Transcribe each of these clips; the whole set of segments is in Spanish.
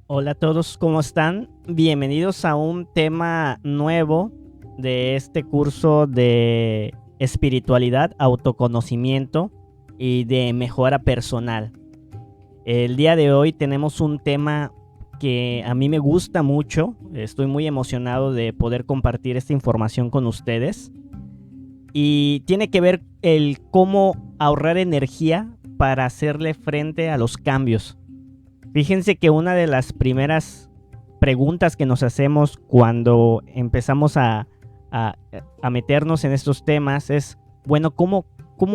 Hola a todos, ¿cómo están? Bienvenidos a un tema nuevo de este curso de espiritualidad, autoconocimiento y de mejora personal. El día de hoy tenemos un tema que a mí me gusta mucho. Estoy muy emocionado de poder compartir esta información con ustedes. Y tiene que ver el cómo ahorrar energía para hacerle frente a los cambios. Fíjense que una de las primeras preguntas que nos hacemos cuando empezamos a, a meternos en estos temas es, bueno, ¿cómo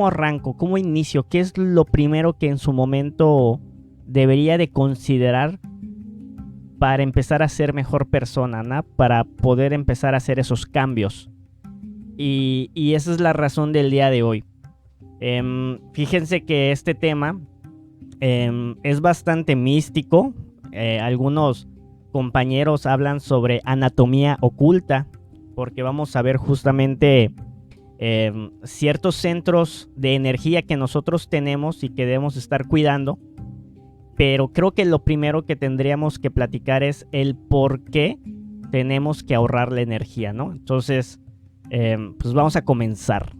arranco? ¿Cómo inicio? ¿Qué es lo primero que en su momento debería de considerar para empezar a ser mejor persona, ¿no? Para poder empezar a hacer esos cambios? Y esa es la razón del día de hoy. Fíjense que este tema es bastante místico. Algunos compañeros hablan sobre anatomía oculta, porque vamos a ver justamente ciertos centros de energía que nosotros tenemos y que debemos estar cuidando. Pero creo que lo primero que tendríamos que platicar es el por qué tenemos que ahorrar la energía, ¿no? Entonces, pues vamos a comenzar.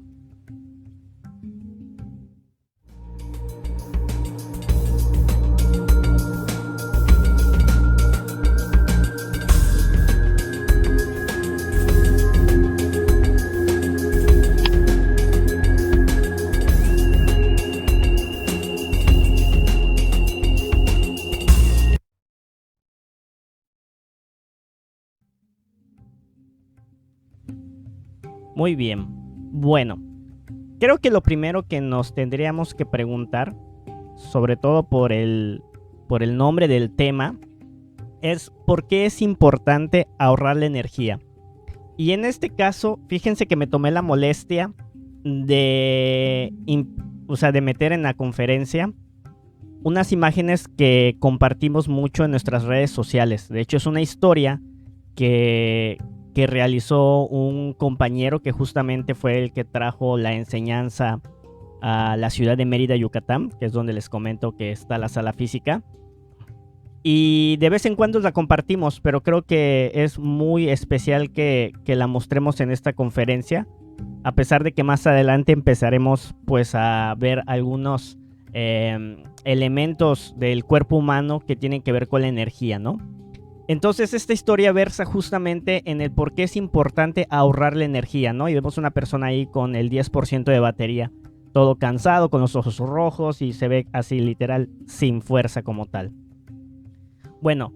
Muy bien. Bueno, creo que lo primero que nos tendríamos que preguntar, sobre todo por el nombre del tema, es por qué es importante ahorrar la energía. Y en este caso, fíjense que me tomé la molestia de, o sea, de meter en la conferencia unas imágenes que compartimos mucho en nuestras redes sociales. De hecho, es una historia que, que realizó un compañero que justamente fue el que trajo la enseñanza a la ciudad de Mérida, Yucatán, que es donde les comento que está la sala física. Y de vez en cuando la compartimos, pero creo que es muy especial que la mostremos en esta conferencia, a pesar de que más adelante empezaremos pues a ver algunos elementos del cuerpo humano que tienen que ver con la energía, ¿no? Entonces esta historia versa justamente en el por qué es importante ahorrar la energía, ¿no? Y vemos una persona ahí con el 10% de batería, todo cansado, con los ojos rojos y se ve así literal sin fuerza como tal. Bueno,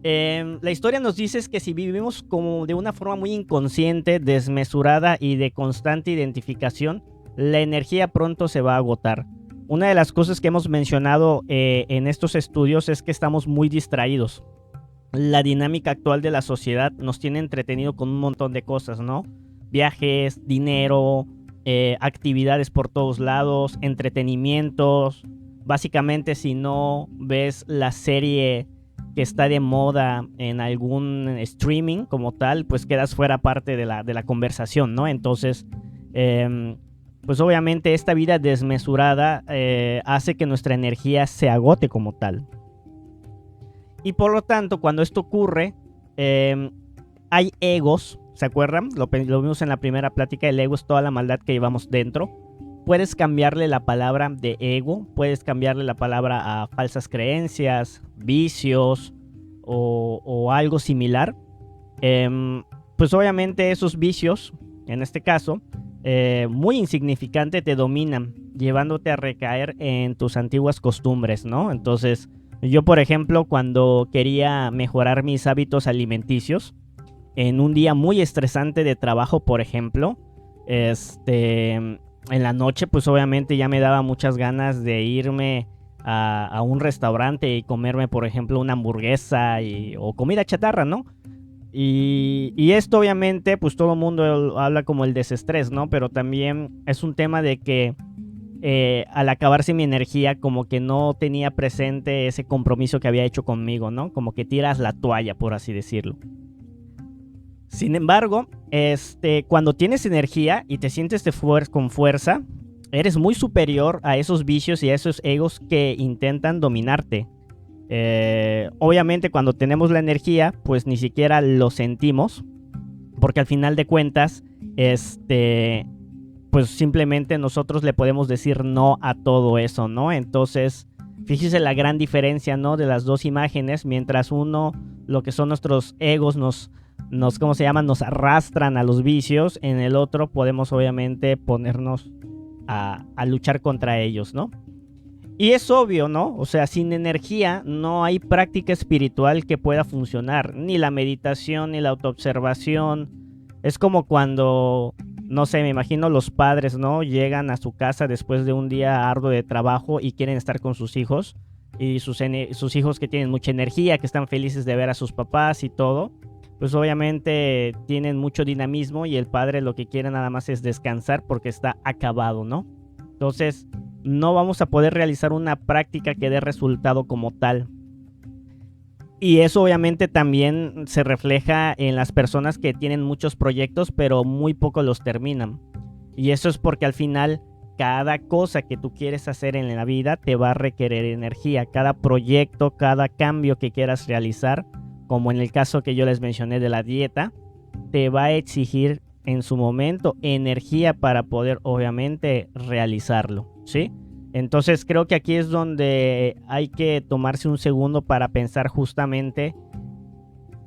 la historia nos dice que si vivimos como de una forma muy inconsciente, desmesurada y de constante identificación, la energía pronto se va a agotar. Una de las cosas que hemos mencionado en estos estudios es que estamos muy distraídos. La dinámica actual de la sociedad nos tiene entretenido con un montón de cosas, ¿no? Viajes, dinero, actividades por todos lados, entretenimientos. Básicamente, si no ves la serie que está de moda en algún streaming como tal, pues quedas fuera parte de la conversación, ¿no? Entonces, pues obviamente esta vida desmesurada hace que nuestra energía se agote como tal. Y por lo tanto, cuando esto ocurre, hay egos, ¿se acuerdan? Lo vimos en la primera plática, el ego es toda la maldad que llevamos dentro. Puedes cambiarle la palabra de ego, puedes cambiarle la palabra a falsas creencias, vicios o algo similar. Pues obviamente esos vicios, en este caso, muy insignificante, te dominan, llevándote a recaer en tus antiguas costumbres, ¿no? Entonces, yo por ejemplo, cuando quería mejorar mis hábitos alimenticios, en un día muy estresante de trabajo, por ejemplo, en la noche, pues obviamente ya me daba muchas ganas de irme a un restaurante y comerme, por ejemplo, una hamburguesa o comida chatarra, ¿no? Y esto obviamente, pues todo el mundo habla como el desestrés, ¿no? Pero también es un tema de que al acabarse mi energía, como que no tenía presente ese compromiso que había hecho conmigo, ¿no? Como que tiras la toalla, por así decirlo. Sin embargo, cuando tienes energía y te sientes con fuerza, eres muy superior a esos vicios y a esos egos que intentan dominarte. Obviamente cuando tenemos la energía, pues ni siquiera lo sentimos, porque al final de cuentas, pues simplemente nosotros le podemos decir no a todo eso, ¿no? Entonces, fíjese la gran diferencia, ¿no? De las dos imágenes, mientras uno, lo que son nuestros egos, ¿cómo se llama? Nos arrastran a los vicios, en el otro podemos obviamente ponernos a luchar contra ellos, ¿no? Y es obvio, ¿no? O sea, sin energía no hay práctica espiritual que pueda funcionar, ni la meditación, ni la autoobservación. Es como cuando, no sé, me imagino los padres, ¿no? Llegan a su casa después de un día arduo de trabajo y quieren estar con sus hijos. Y sus hijos que tienen mucha energía, que están felices de ver a sus papás y todo. Pues obviamente tienen mucho dinamismo y el padre lo que quiere nada más es descansar porque está acabado, ¿no? Entonces, no vamos a poder realizar una práctica que dé resultado como tal. Y eso obviamente también se refleja en las personas que tienen muchos proyectos, pero muy poco los terminan. Y eso es porque al final cada cosa que tú quieres hacer en la vida te va a requerir energía. Cada proyecto, cada cambio que quieras realizar, como en el caso que yo les mencioné de la dieta, te va a exigir en su momento energía para poder obviamente realizarlo, ¿sí? Entonces creo que aquí es donde hay que tomarse un segundo para pensar justamente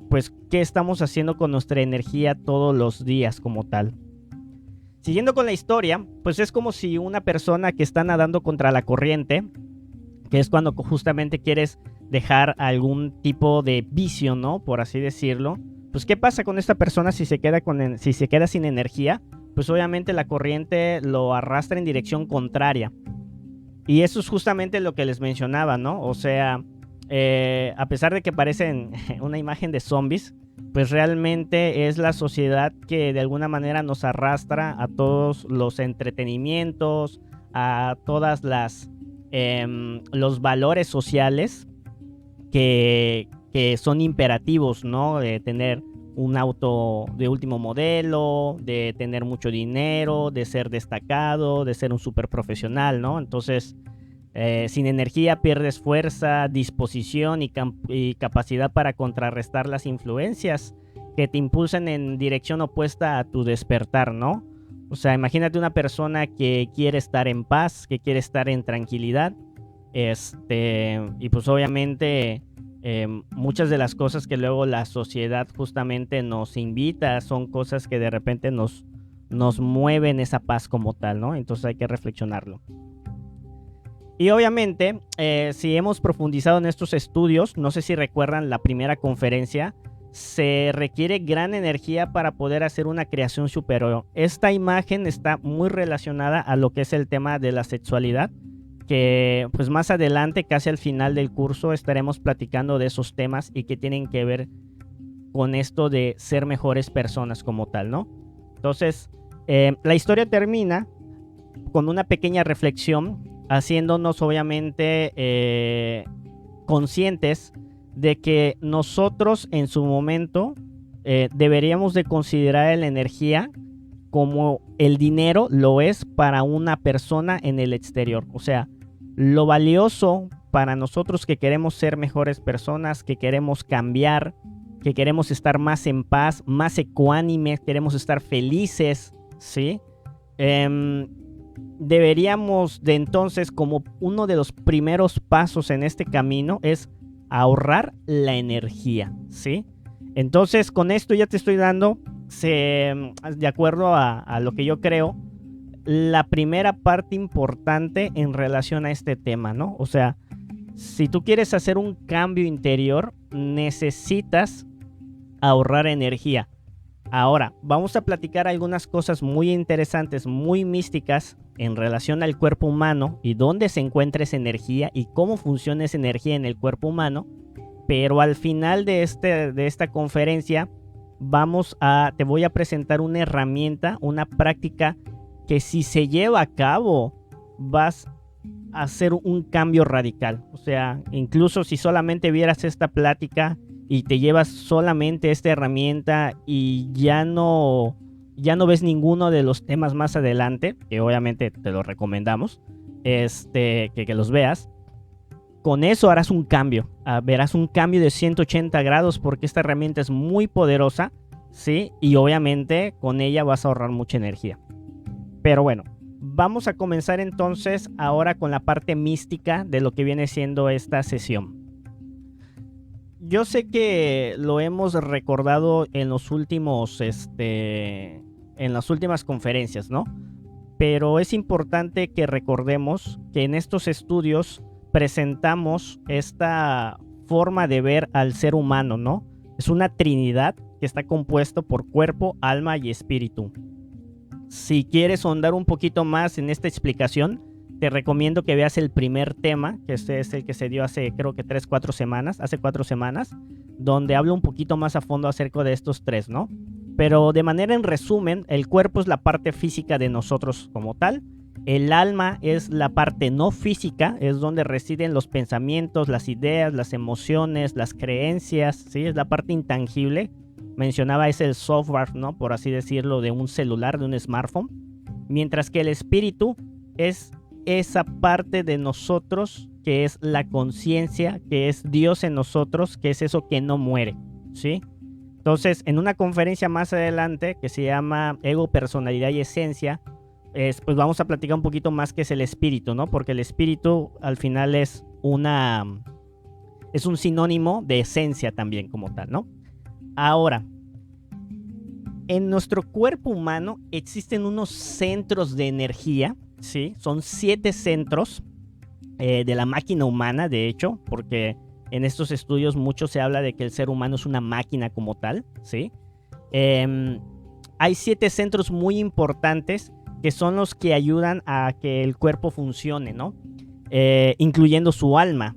pues qué estamos haciendo con nuestra energía todos los días como tal. Siguiendo con la historia, pues es como si una persona que está nadando contra la corriente, que es cuando justamente quieres dejar algún tipo de vicio, ¿no? Por así decirlo. Pues ¿qué pasa con esta persona si se queda sin energía? Pues obviamente la corriente lo arrastra en dirección contraria. Y eso es justamente lo que les mencionaba, ¿no? O sea, a pesar de que parecen una imagen de zombies, pues realmente es la sociedad que de alguna manera nos arrastra a todos los entretenimientos, a todas los valores sociales que son imperativos, ¿no? De tener un auto de último modelo, de tener mucho dinero, de ser destacado, de ser un súper profesional, ¿no? Entonces, sin energía pierdes fuerza, disposición y capacidad para contrarrestar las influencias que te impulsan en dirección opuesta a tu despertar, ¿no? O sea, imagínate una persona que quiere estar en paz, que quiere estar en tranquilidad, y pues obviamente muchas de las cosas que luego la sociedad justamente nos invita son cosas que de repente nos mueven esa paz como tal, ¿no? Entonces hay que reflexionarlo. Y obviamente, si hemos profundizado en estos estudios, no sé si recuerdan la primera conferencia, se requiere gran energía para poder hacer una creación superior. Esta imagen está muy relacionada a lo que es el tema de la sexualidad, que pues más adelante, casi al final del curso, estaremos platicando de esos temas y que tienen que ver con esto de ser mejores personas como tal, ¿no? Entonces, la historia termina con una pequeña reflexión, haciéndonos obviamente conscientes de que nosotros en su momento deberíamos de considerar la energía como el dinero lo es para una persona en el exterior. O sea, lo valioso para nosotros que queremos ser mejores personas, que queremos cambiar, que queremos estar más en paz, más ecuánimes, queremos estar felices, ¿sí? Deberíamos de entonces, como uno de los primeros pasos en este camino, es ahorrar la energía, ¿sí? Entonces, con esto ya te estoy dando, de acuerdo a lo que yo creo, la primera parte importante en relación a este tema, ¿no? O sea, si tú quieres hacer un cambio interior, necesitas ahorrar energía. Ahora, vamos a platicar algunas cosas muy interesantes, muy místicas en relación al cuerpo humano y dónde se encuentra esa energía y cómo funciona esa energía en el cuerpo humano. Pero al final de esta conferencia te voy a presentar una herramienta, una práctica que si se lleva a cabo vas a hacer un cambio radical. O sea, incluso si solamente vieras esta plática y te llevas solamente esta herramienta y ya no ves ninguno de los temas más adelante, que obviamente te los recomendamos, que los veas, con eso harás un cambio, verás un cambio de 180 grados porque esta herramienta es muy poderosa, ¿sí? Y obviamente con ella vas a ahorrar mucha energía. Pero bueno, vamos a comenzar entonces ahora con la parte mística de lo que viene siendo esta sesión. Yo sé que lo hemos recordado en los últimos, en las últimas conferencias, ¿no? Pero es importante que recordemos que en estos estudios presentamos esta forma de ver al ser humano, ¿no? Es una trinidad que está compuesto por cuerpo, alma y espíritu. Si quieres ahondar un poquito más en esta explicación, te recomiendo que veas el primer tema, que este es el que se dio hace creo que 4 semanas, donde hablo un poquito más a fondo acerca de estos tres, ¿no? Pero de manera en resumen, el cuerpo es la parte física de nosotros como tal. El alma es la parte no física, es donde residen los pensamientos, las ideas, las emociones, las creencias, ¿sí? Es la parte intangible. Mencionaba, es el software, ¿no? Por así decirlo, de un celular, de un smartphone. Mientras que el espíritu es esa parte de nosotros que es la conciencia, que es Dios en nosotros, que es eso que no muere, ¿sí? Entonces, en una conferencia más adelante que se llama Ego, Personalidad y Esencia, pues vamos a platicar un poquito más qué es el espíritu, ¿no? Porque el espíritu al final es un sinónimo de esencia también como tal, ¿no? Ahora, en nuestro cuerpo humano existen unos centros de energía, ¿sí? Son 7 centros de la máquina humana, de hecho, porque en estos estudios mucho se habla de que el ser humano es una máquina como tal, ¿sí? Hay 7 centros muy importantes que son los que ayudan a que el cuerpo funcione, ¿no? Incluyendo su alma.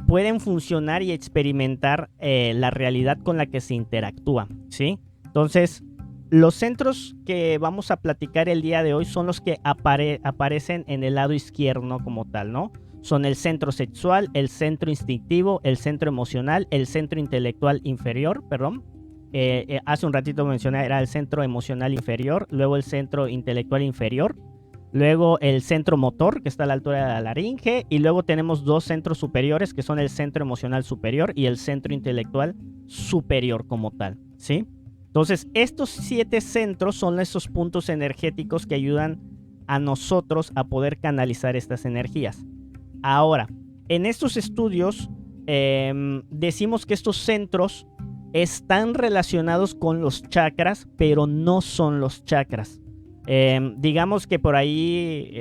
Pueden funcionar y experimentar la realidad con la que se interactúa, ¿sí? Entonces, los centros que vamos a platicar el día de hoy son los que aparecen en el lado izquierdo como tal, ¿no? Son el centro sexual, el centro instintivo, el centro emocional, el centro intelectual inferior, perdón. Hace un ratito mencioné, era el centro emocional inferior, luego el centro intelectual inferior, luego el centro motor, que está a la altura de la laringe, y luego tenemos 2 centros superiores, que son el centro emocional superior y el centro intelectual superior como tal, ¿sí? Entonces, estos 7 centros son esos puntos energéticos que ayudan a nosotros a poder canalizar estas energías. Ahora, en estos estudios decimos que estos centros están relacionados con los chakras, pero no son los chakras. Digamos que por ahí,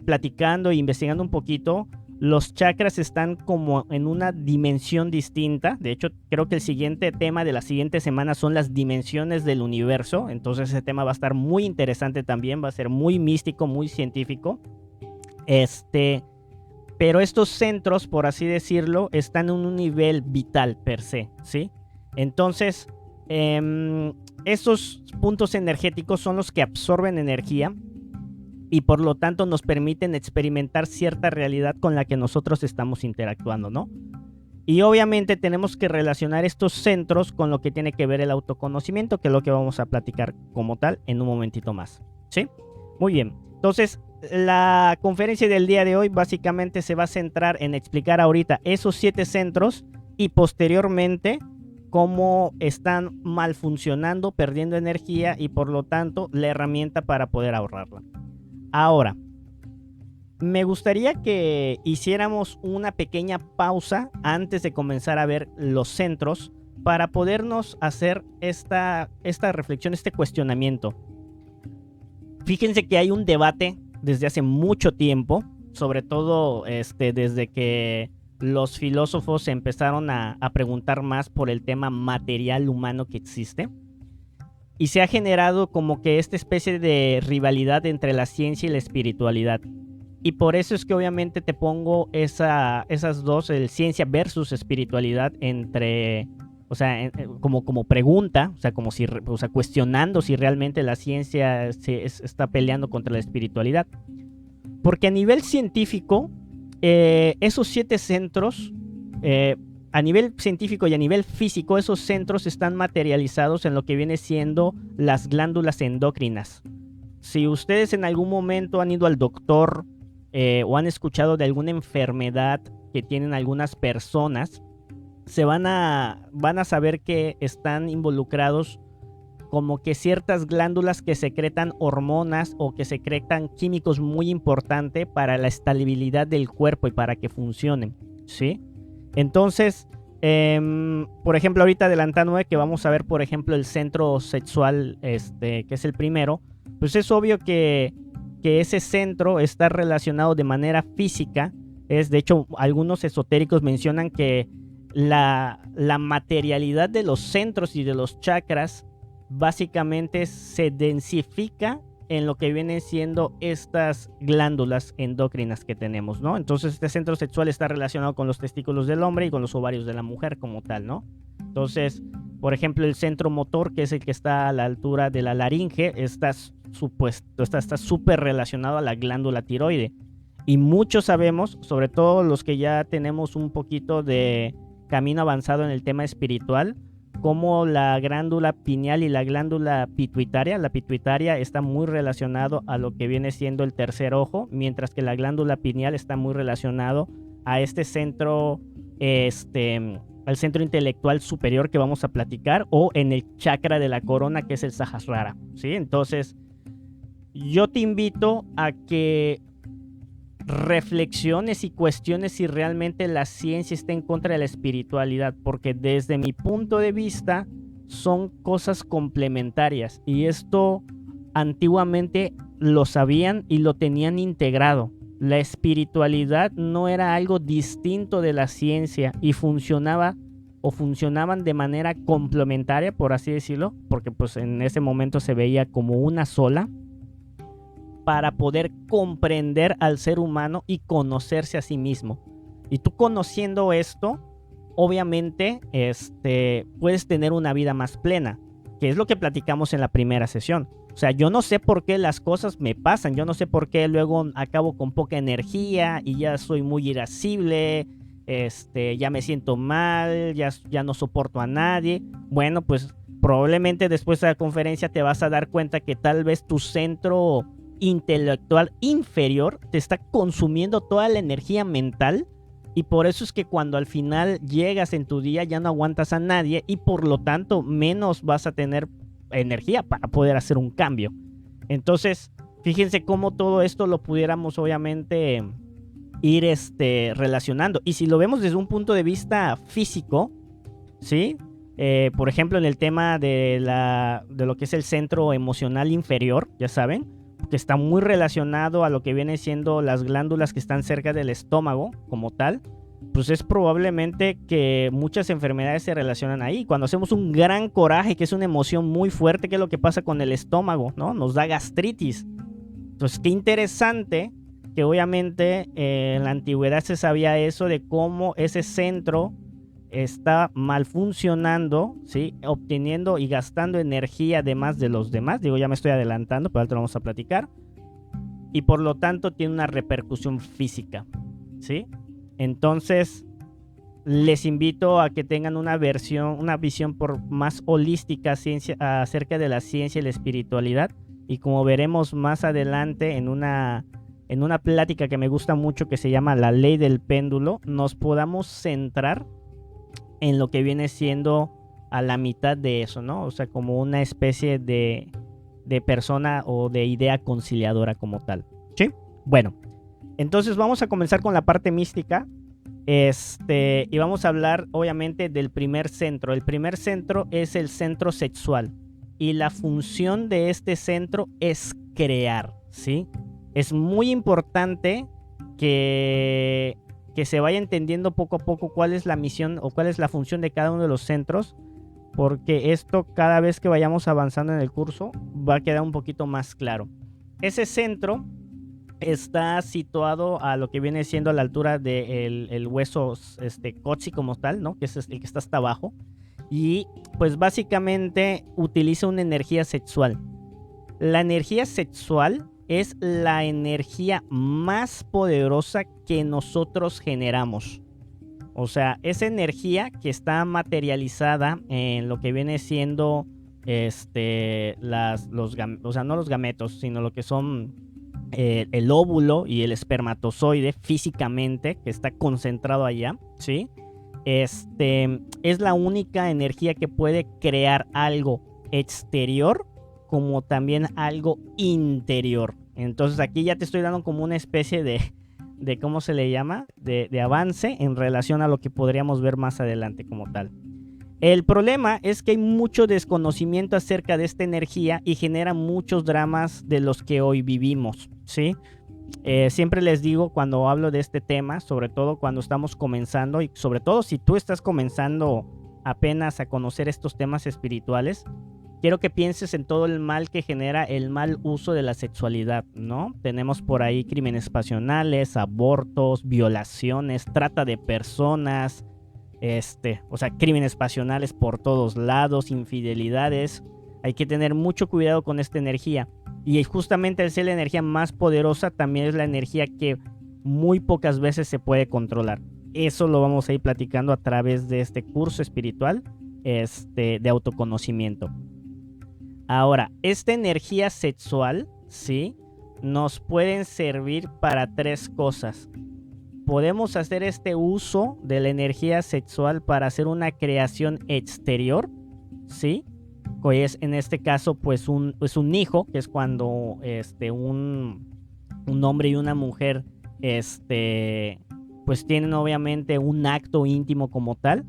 platicando e investigando un poquito, los chakras están como en una dimensión distinta. De hecho, creo que el siguiente tema de la siguiente semana son las dimensiones del universo. Entonces ese tema va a estar muy interesante también, va a ser muy místico, muy científico. Pero estos centros, por así decirlo, están en un nivel vital per se, ¿sí? Entonces, estos puntos energéticos son los que absorben energía y por lo tanto nos permiten experimentar cierta realidad con la que nosotros estamos interactuando, ¿no? Y obviamente tenemos que relacionar estos centros con lo que tiene que ver el autoconocimiento, que es lo que vamos a platicar como tal en un momentito más, ¿sí? Muy bien, entonces la conferencia del día de hoy básicamente se va a centrar en explicar ahorita esos 7 centros y posteriormente cómo están mal funcionando, perdiendo energía y por lo tanto la herramienta para poder ahorrarla. Ahora, me gustaría que hiciéramos una pequeña pausa antes de comenzar a ver los centros para podernos hacer esta reflexión, este cuestionamiento. Fíjense que hay un debate desde hace mucho tiempo, sobre todo desde que los filósofos empezaron a preguntar más por el tema material humano que existe. Y se ha generado como que esta especie de rivalidad entre la ciencia y la espiritualidad. Y por eso es que obviamente te pongo esas dos, el ciencia versus espiritualidad, entre, o sea, como pregunta, o sea, como si, o sea, cuestionando si realmente la ciencia está peleando contra la espiritualidad. Porque a nivel científico, esos 7 centros, a nivel científico y a nivel físico, esos centros están materializados en lo que viene siendo las glándulas endocrinas. Si ustedes en algún momento han ido al doctor o han escuchado de alguna enfermedad que tienen algunas personas, van a saber que están involucrados como que ciertas glándulas que secretan hormonas o que secretan químicos muy importantes para la estabilidad del cuerpo y para que funcionen, ¿sí? Entonces, por ejemplo, ahorita adelantándome que vamos a ver, por ejemplo, el centro sexual, que es el primero, pues es obvio que ese centro está relacionado de manera física. De hecho, algunos esotéricos mencionan que la materialidad de los centros y de los chakras básicamente se densifica en lo que vienen siendo estas glándulas endócrinas que tenemos, ¿no? Entonces este centro sexual está relacionado con los testículos del hombre y con los ovarios de la mujer como tal, ¿no? Entonces, por ejemplo, el centro motor, que es el que está a la altura de la laringe, está súper relacionado a la glándula tiroide. Y muchos sabemos, sobre todo los que ya tenemos un poquito de camino avanzado en el tema espiritual, como la glándula pineal y la glándula pituitaria. La pituitaria está muy relacionado a lo que viene siendo el tercer ojo, mientras que la glándula pineal está muy relacionado a este centro, al centro intelectual superior que vamos a platicar, o en el chakra de la corona, que es el Sahasrara, ¿sí? Entonces, yo te invito a que reflexiones y cuestiones si realmente la ciencia está en contra de la espiritualidad, porque desde mi punto de vista son cosas complementarias, y esto antiguamente lo sabían y lo tenían integrado. La espiritualidad no era algo distinto de la ciencia y funcionaban de manera complementaria, por así decirlo, porque pues en ese momento se veía como una sola, para poder comprender al ser humano y conocerse a sí mismo. Y tú conociendo esto, obviamente, puedes tener una vida más plena, que es lo que platicamos en la primera sesión. O sea, yo no sé por qué las cosas me pasan, yo no sé por qué luego acabo con poca energía y ya soy muy irascible, ya me siento mal, ya no soporto a nadie. Bueno, pues probablemente después de la conferencia te vas a dar cuenta que tal vez tu centro intelectual inferior te está consumiendo toda la energía mental, y por eso es que cuando al final llegas en tu día ya no aguantas a nadie y por lo tanto menos vas a tener energía para poder hacer un cambio. Entonces, fíjense cómo todo esto lo pudiéramos obviamente ir relacionando. Y si lo vemos desde un punto de vista físico, ¿sí? Por ejemplo, en el tema de lo que es el centro emocional inferior, ya saben, que está muy relacionado a lo que viene siendo las glándulas que están cerca del estómago como tal, pues es probablemente que muchas enfermedades se relacionan ahí. Cuando hacemos un gran coraje, que es una emoción muy fuerte, ¿qué es lo que pasa con el estómago? ¿No? Nos da gastritis. Entonces, qué interesante que obviamente en la antigüedad se sabía eso de cómo ese centro está mal funcionando, ¿sí? Obteniendo y gastando energía además de los demás. Digo, ya me estoy adelantando, pero ahora te lo vamos a platicar. Y por lo tanto tiene una repercusión física, ¿sí? Entonces, les invito a que tengan una visión por más holística acerca de la ciencia y la espiritualidad. Y como veremos más adelante en una plática que me gusta mucho, que se llama La Ley del Péndulo, nos podamos centrar en lo que viene siendo a la mitad de eso, ¿no? O sea, como una especie de persona o de idea conciliadora como tal, ¿sí? Bueno, entonces vamos a comenzar con la parte mística, y vamos a hablar obviamente del primer centro. El primer centro es el centro sexual, y la función de este centro es crear, ¿sí? Es muy importante que se vaya entendiendo poco a poco cuál es la misión o cuál es la función de cada uno de los centros, porque esto cada vez que vayamos avanzando en el curso va a quedar un poquito más claro. Ese centro está situado a lo que viene siendo a la altura del el hueso coxi como tal, ¿no? Que es el que está hasta abajo, y pues básicamente utiliza una energía sexual. La energía sexual es la energía más poderosa que nosotros generamos. O sea, esa energía que está materializada en lo que viene siendo o sea, no los gametos, sino lo que son el óvulo y el espermatozoide físicamente, que está concentrado allá, ¿sí? Es la única energía que puede crear algo exterior como también algo interior. Entonces aquí ya te estoy dando como una especie de ¿cómo se le llama? De avance en relación a lo que podríamos ver más adelante como tal. El problema es que hay mucho desconocimiento acerca de esta energía y genera muchos dramas de los que hoy vivimos, ¿sí? Siempre les digo cuando hablo de este tema, sobre todo cuando estamos comenzando y sobre todo si tú estás comenzando apenas a conocer estos temas espirituales, quiero que pienses en todo el mal que genera el mal uso de la sexualidad, ¿no? Tenemos por ahí crímenes pasionales, abortos, violaciones, trata de personas, o sea, crímenes pasionales por todos lados, infidelidades. Hay que tener mucho cuidado con esta energía. Y justamente al ser la energía más poderosa, también es la energía que muy pocas veces se puede controlar. Eso lo vamos a ir platicando a través de este curso espiritual, de autoconocimiento. Ahora, esta energía sexual, ¿sí? Nos pueden servir para tres cosas. Podemos hacer este uso de la energía sexual para hacer una creación exterior, ¿sí? Que es en este caso pues un hijo, que es cuando un hombre y una mujer pues tienen obviamente un acto íntimo como tal,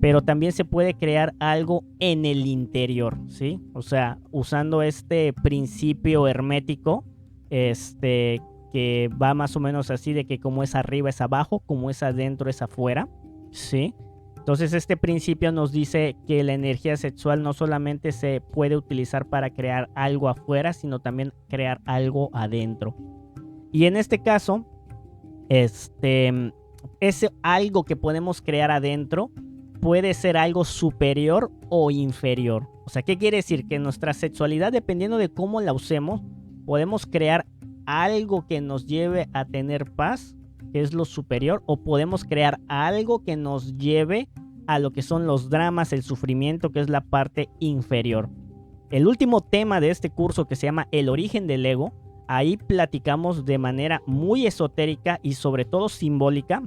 pero también se puede crear algo en el interior, ¿sí? O sea, usando este principio hermético, que va más o menos así de que como es arriba es abajo, como es adentro es afuera, ¿sí? Entonces este principio nos dice que la energía sexual no solamente se puede utilizar para crear algo afuera, sino también crear algo adentro. Y en este caso, ese algo que podemos crear adentro puede ser algo superior o inferior. O sea, ¿qué quiere decir? Que nuestra sexualidad, dependiendo de cómo la usemos, podemos crear algo que nos lleve a tener paz, que es lo superior, o podemos crear algo que nos lleve a lo que son los dramas, el sufrimiento, que es la parte inferior. El último tema de este curso, que se llama El origen del ego, ahí platicamos de manera muy esotérica y sobre todo simbólica,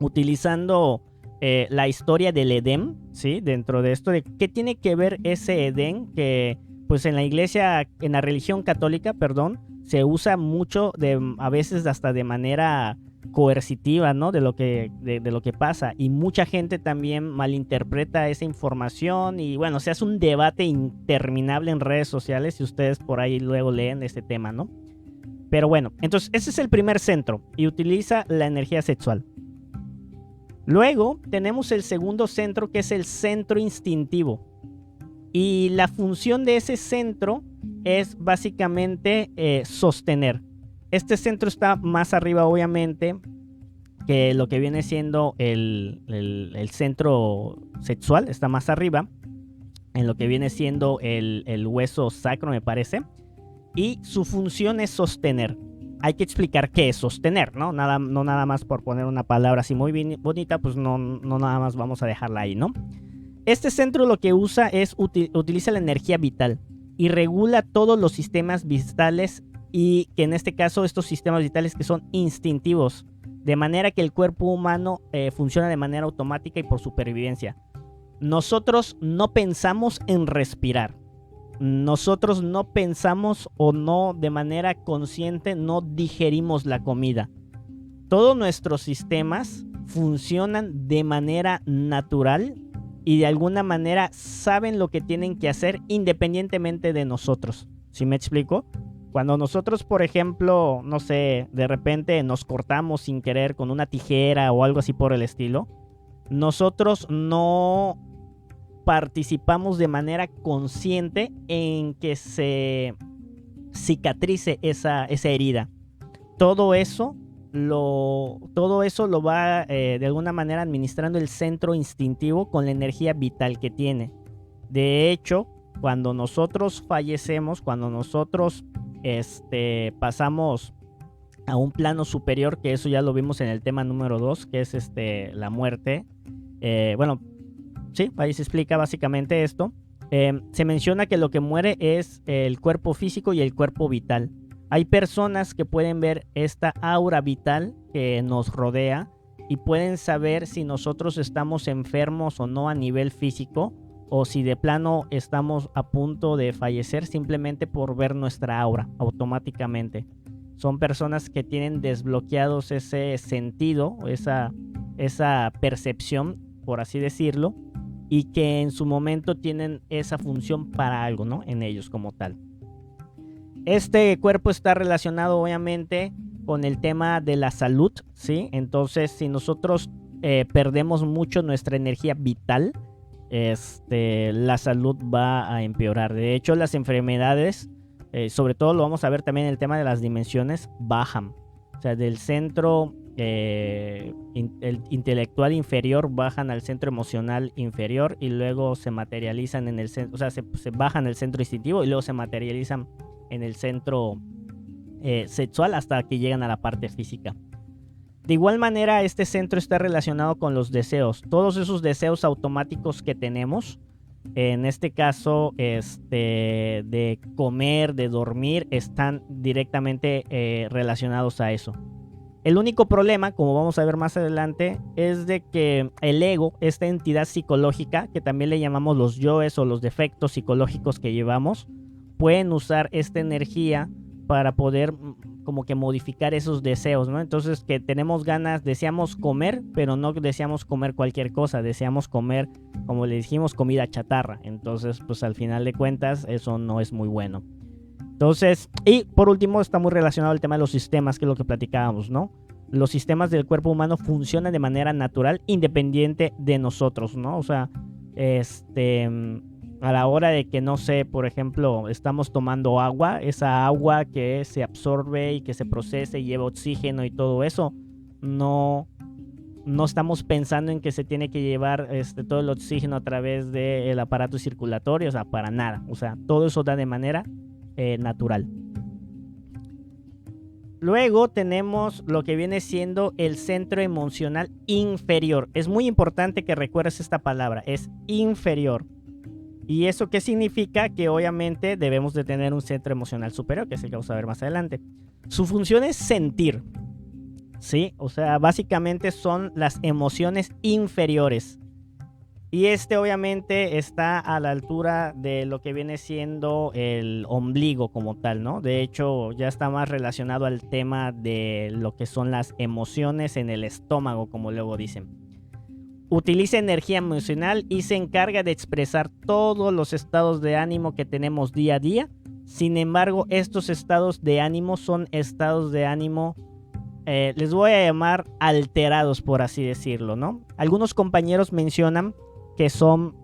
utilizando la historia del Edén, ¿sí? Dentro de esto, de qué tiene que ver ese Edén que pues en la iglesia, en la religión católica, perdón, se usa mucho, a veces hasta de manera coercitiva, ¿no? De lo que pasa. Y mucha gente también malinterpreta esa información y bueno, se hace un debate interminable en redes sociales si ustedes por ahí luego leen este tema, ¿no? Pero bueno, entonces ese es el primer centro y utiliza la energía sexual. Luego tenemos el segundo centro, que es el centro instintivo. Y la función de ese centro es básicamente sostener. Este centro está más arriba, obviamente, que lo que viene siendo el centro sexual. Está más arriba, en lo que viene siendo el hueso sacro, me parece. Y su función es sostener. Hay que explicar qué es sostener, ¿no? No nada más por poner una palabra así muy bonita, pues no nada más vamos a dejarla ahí, ¿no? Este centro lo que usa es utiliza la energía vital y regula todos los sistemas vitales, y que en este caso estos sistemas vitales que son instintivos, de manera que el cuerpo humano funciona de manera automática y por supervivencia. Nosotros no pensamos en respirar. Nosotros no pensamos o no de manera consciente no digerimos la comida. Todos nuestros sistemas funcionan de manera natural y de alguna manera saben lo que tienen que hacer independientemente de nosotros. ¿Sí me explico? Cuando nosotros, por ejemplo, no sé, de repente nos cortamos sin querer con una tijera o algo así por el estilo, nosotros no participamos de manera consciente en que se cicatrice esa herida. Todo eso lo va de alguna manera administrando el centro instintivo con la energía vital que tiene. De hecho, cuando nosotros fallecemos, cuando nosotros pasamos a un plano superior, que eso ya lo vimos en el tema número 2, que es la muerte. Bueno, sí, ahí se explica básicamente esto. Se menciona que lo que muere es el cuerpo físico y el cuerpo vital. Hay personas que pueden ver esta aura vital que nos rodea y pueden saber si nosotros estamos enfermos o no a nivel físico, o si de plano estamos a punto de fallecer simplemente por ver nuestra aura automáticamente. Son personas que tienen desbloqueados ese sentido, esa percepción, por así decirlo, y que en su momento tienen esa función para algo, ¿no? En ellos como tal. Este cuerpo está relacionado obviamente con el tema de la salud, ¿sí? Entonces, si nosotros perdemos mucho nuestra energía vital, la salud va a empeorar. De hecho, las enfermedades, sobre todo lo vamos a ver también en el tema de las dimensiones, bajan. O sea, del centro el intelectual inferior bajan al centro emocional inferior y luego se materializan en el centro, o sea, se bajan al centro instintivo y luego se materializan en el centro sexual hasta que llegan a la parte física. De igual manera, este centro está relacionado con los deseos. Todos esos deseos automáticos que tenemos, en este caso, de comer, de dormir, están directamente relacionados a eso. El único problema, como vamos a ver más adelante, es de que el ego, esta entidad psicológica, que también le llamamos los yoes o los defectos psicológicos que llevamos, pueden usar esta energía para poder como que modificar esos deseos, ¿no? Entonces que tenemos ganas, deseamos comer, pero no deseamos comer cualquier cosa, deseamos comer, como le dijimos, comida chatarra. Entonces, pues al final de cuentas, eso no es muy bueno. Entonces, y por último, está muy relacionado al tema de los sistemas, que es lo que platicábamos, ¿no? Los sistemas del cuerpo humano funcionan de manera natural, independiente de nosotros, ¿no? O sea, a la hora de que, no sé, por ejemplo, estamos tomando agua, esa agua que se absorbe y que se procesa y lleva oxígeno y todo eso, no estamos pensando en que se tiene que llevar todo el oxígeno a través del aparato circulatorio, o sea, para nada. O sea, todo eso da de manera natural. Luego tenemos lo que viene siendo el centro emocional inferior. Es muy importante que recuerdes esta palabra, es inferior. ¿Y eso qué significa? Que obviamente debemos de tener un centro emocional superior, que es el que vamos a ver más adelante. Su función es sentir, ¿sí? O sea, básicamente son las emociones inferiores. Y obviamente está a la altura de lo que viene siendo el ombligo como tal, ¿no? De hecho, ya está más relacionado al tema de lo que son las emociones en el estómago, como luego dicen. Utiliza energía emocional y se encarga de expresar todos los estados de ánimo que tenemos día a día. Sin embargo, estos estados de ánimo son estados de ánimo, les voy a llamar alterados, por así decirlo, ¿no? Algunos compañeros mencionan que son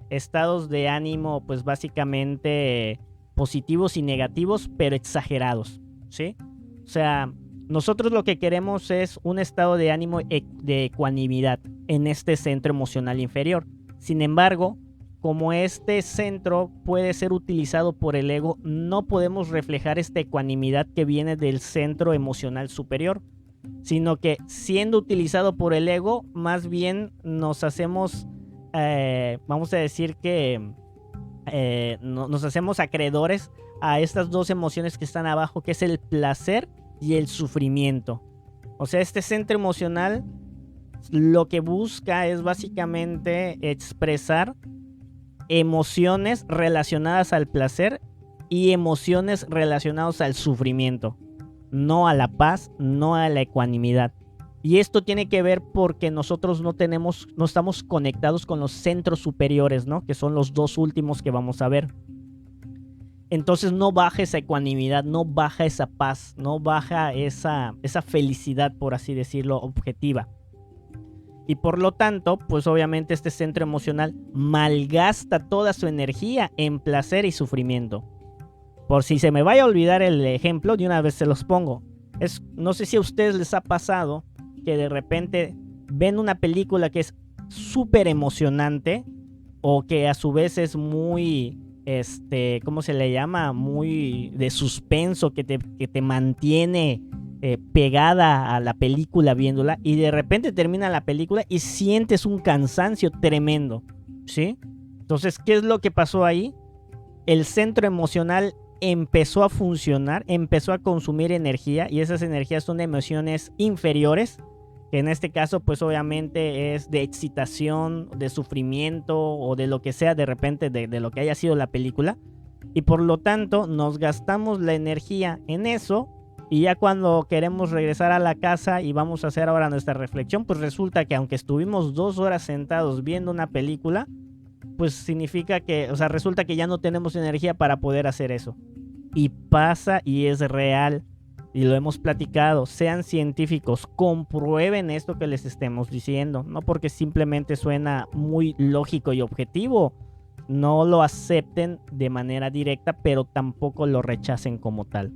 estados de ánimo, pues básicamente positivos y negativos, pero exagerados, ¿sí? O sea, nosotros lo que queremos es un estado de ánimo de ecuanimidad en este centro emocional inferior. Sin embargo, como este centro puede ser utilizado por el ego, no podemos reflejar esta ecuanimidad que viene del centro emocional superior, sino que siendo utilizado por el ego, más bien nos hacemos, vamos a decir que nos hacemos acreedores a estas dos emociones que están abajo, que es el placer y el sufrimiento. O sea, este centro emocional lo que busca es básicamente expresar emociones relacionadas al placer y emociones relacionadas al sufrimiento, no a la paz, no a la ecuanimidad. Y esto tiene que ver porque nosotros no estamos conectados con los centros superiores, ¿no? Que son los dos últimos que vamos a ver. Entonces no baja esa ecuanimidad, no baja esa paz, no baja esa felicidad, por así decirlo, objetiva. Y por lo tanto, pues obviamente este centro emocional malgasta toda su energía en placer y sufrimiento. Por si se me vaya a olvidar el ejemplo, de una vez se los pongo. No sé si a ustedes les ha pasado que de repente ven una película que es súper emocionante o que a su vez es muy, ¿cómo se le llama? Muy de suspenso, que te mantiene pegada a la película viéndola, y de repente termina la película y sientes un cansancio tremendo, ¿sí? Entonces, ¿qué es lo que pasó ahí? El centro emocional empezó a funcionar, empezó a consumir energía, y esas energías son de emociones inferiores, que en este caso pues obviamente es de excitación, de sufrimiento o de lo que sea de repente de lo que haya sido la película, y por lo tanto nos gastamos la energía en eso, y ya cuando queremos regresar a la casa y vamos a hacer ahora nuestra reflexión, pues resulta que aunque estuvimos 2 horas sentados viendo una película, pues significa que, o sea, resulta que ya no tenemos energía para poder hacer eso. Y pasa y es real. Y lo hemos platicado. Sean científicos, comprueben esto que les estemos diciendo. No porque simplemente suena muy lógico y objetivo. No lo acepten de manera directa, pero tampoco lo rechacen como tal.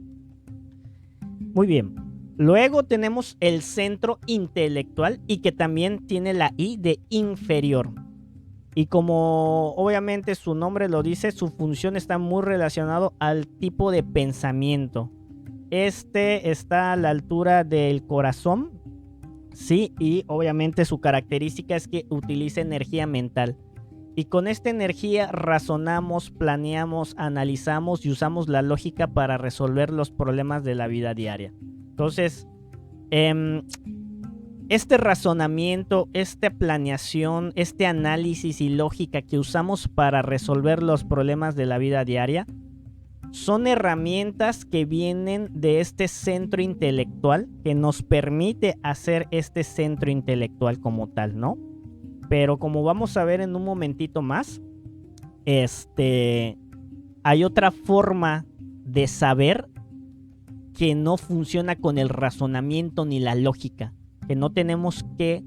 Muy bien. Luego tenemos el centro intelectual, y que también tiene la I de inferior. Y como obviamente su nombre lo dice, su función está muy relacionado al tipo de pensamiento. Este está a la altura del corazón, sí, y obviamente su característica es que utiliza energía mental. Y con esta energía razonamos, planeamos, analizamos y usamos la lógica para resolver los problemas de la vida diaria. Entonces, este razonamiento, esta planeación, este análisis y lógica que usamos para resolver los problemas de la vida diaria son herramientas que vienen de este centro intelectual, que nos permite hacer este centro intelectual como tal, ¿no? Pero como vamos a ver en un momentito más, hay otra forma de saber que no funciona con el razonamiento ni la lógica, que no tenemos que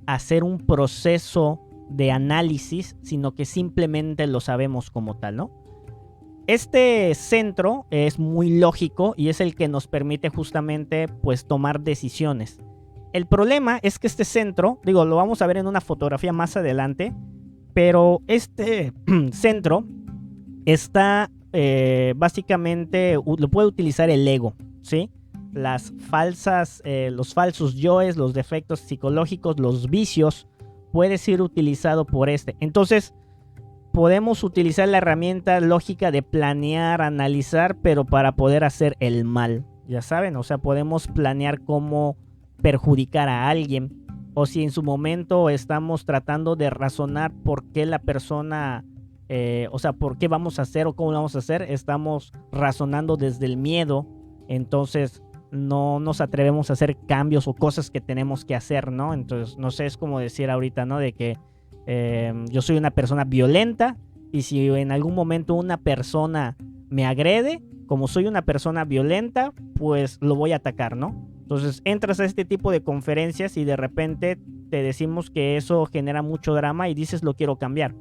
hacer un proceso de análisis, sino que simplemente lo sabemos como tal, ¿no? Este centro es muy lógico y es el que nos permite justamente pues tomar decisiones. El problema es que este centro, digo, lo vamos a ver en una fotografía más adelante, pero este centro está básicamente, lo puede utilizar el ego, ¿sí? Los falsos yoes, los defectos psicológicos, los vicios, puede ser utilizado por este. Entonces, podemos utilizar la herramienta lógica de planear, analizar, pero para poder hacer el mal, ya saben, o sea, podemos planear cómo perjudicar a alguien, o si en su momento estamos tratando de razonar por qué la persona, o sea, por qué vamos a hacer o cómo lo vamos a hacer, estamos razonando desde el miedo, entonces no nos atrevemos a hacer cambios o cosas que tenemos que hacer, ¿no? Entonces, no sé, es como decir ahorita, ¿no? De que yo soy una persona violenta, y si en algún momento una persona me agrede, como soy una persona violenta, pues lo voy a atacar, ¿no? Entonces entras a este tipo de conferencias y de repente te decimos que eso genera mucho drama y dices lo quiero cambiar.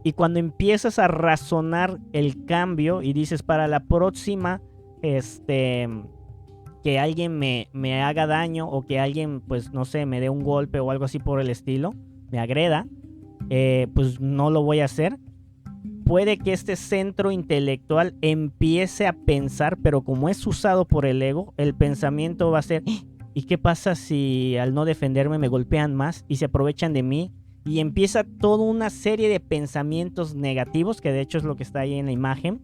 Y cuando empiezas a razonar el cambio y dices para la próxima, que alguien me haga daño, o que alguien, pues no sé, me dé un golpe o algo así por el estilo, me agreda, pues no lo voy a hacer. Puede que este centro intelectual empiece a pensar, pero como es usado por el ego, el pensamiento va a ser, ¿y qué pasa si al no defenderme me golpean más y se aprovechan de mí? Y empieza toda una serie de pensamientos negativos, que de hecho es lo que está ahí en la imagen,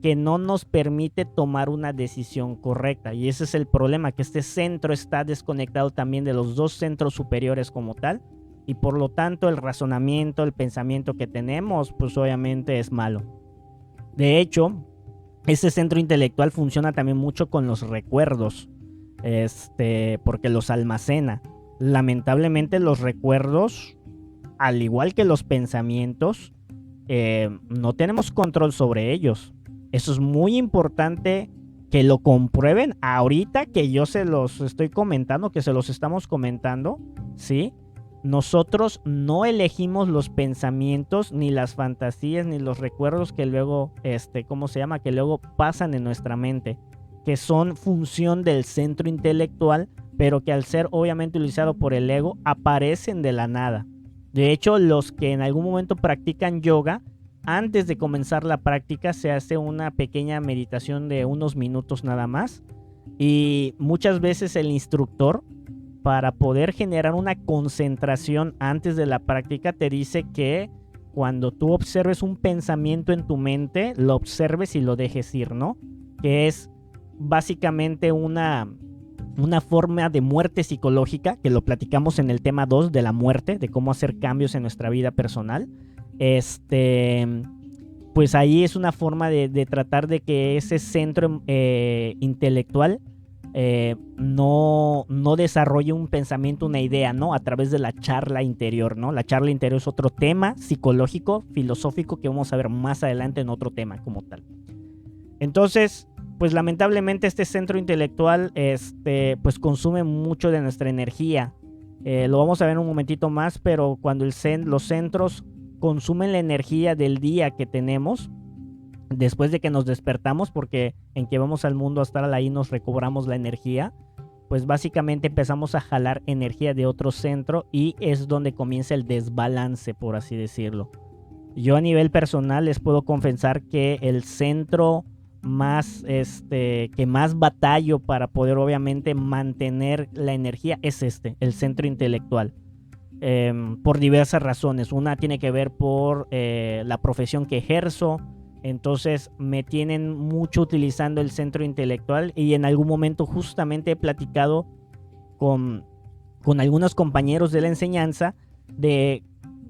que no nos permite tomar una decisión correcta. Y ese es el problema, que este centro está desconectado también de los dos centros superiores como tal, y por lo tanto el razonamiento, el pensamiento que tenemos, pues obviamente es malo. De hecho, este centro intelectual funciona también mucho con los recuerdos, porque los almacena. Lamentablemente los recuerdos, al igual que los pensamientos, no tenemos control sobre ellos. Eso es muy importante que lo comprueben ahorita que yo se los estoy comentando, que se los estamos comentando, ¿sí? Nosotros no elegimos los pensamientos, ni las fantasías, ni los recuerdos que luego, que luego pasan en nuestra mente, que son función del centro intelectual, pero que al ser obviamente utilizado por el ego, aparecen de la nada. De hecho, los que en algún momento practican yoga, antes de comenzar la práctica se hace una pequeña meditación de unos minutos nada más, y muchas veces el instructor, para poder generar una concentración antes de la práctica, te dice que cuando tú observes un pensamiento en tu mente, lo observes y lo dejes ir, ¿no? Que es básicamente una forma de muerte psicológica, que lo platicamos en el tema 2 de la muerte, de cómo hacer cambios en nuestra vida personal. Pues ahí es una forma de tratar de que ese centro intelectual no desarrolle un pensamiento, una idea, ¿no? A través de la charla interior, ¿no? La charla interior es otro tema psicológico, filosófico, que vamos a ver más adelante en otro tema como tal. Entonces, pues lamentablemente este centro intelectual pues consume mucho de nuestra energía. Lo vamos a ver en un momentito más, pero cuando los centros consumen la energía del día que tenemos, después de que nos despertamos, porque en que vamos al mundo a estar ahí nos recobramos la energía, pues básicamente empezamos a jalar energía de otro centro y es donde comienza el desbalance, por así decirlo. Yo a nivel personal les puedo confesar que el centro más que más batallo para poder obviamente mantener la energía es el centro intelectual. Por diversas razones. Una tiene que ver por la profesión que ejerzo. Entonces me tienen mucho utilizando el centro intelectual y en algún momento justamente he platicado con algunos compañeros de la enseñanza de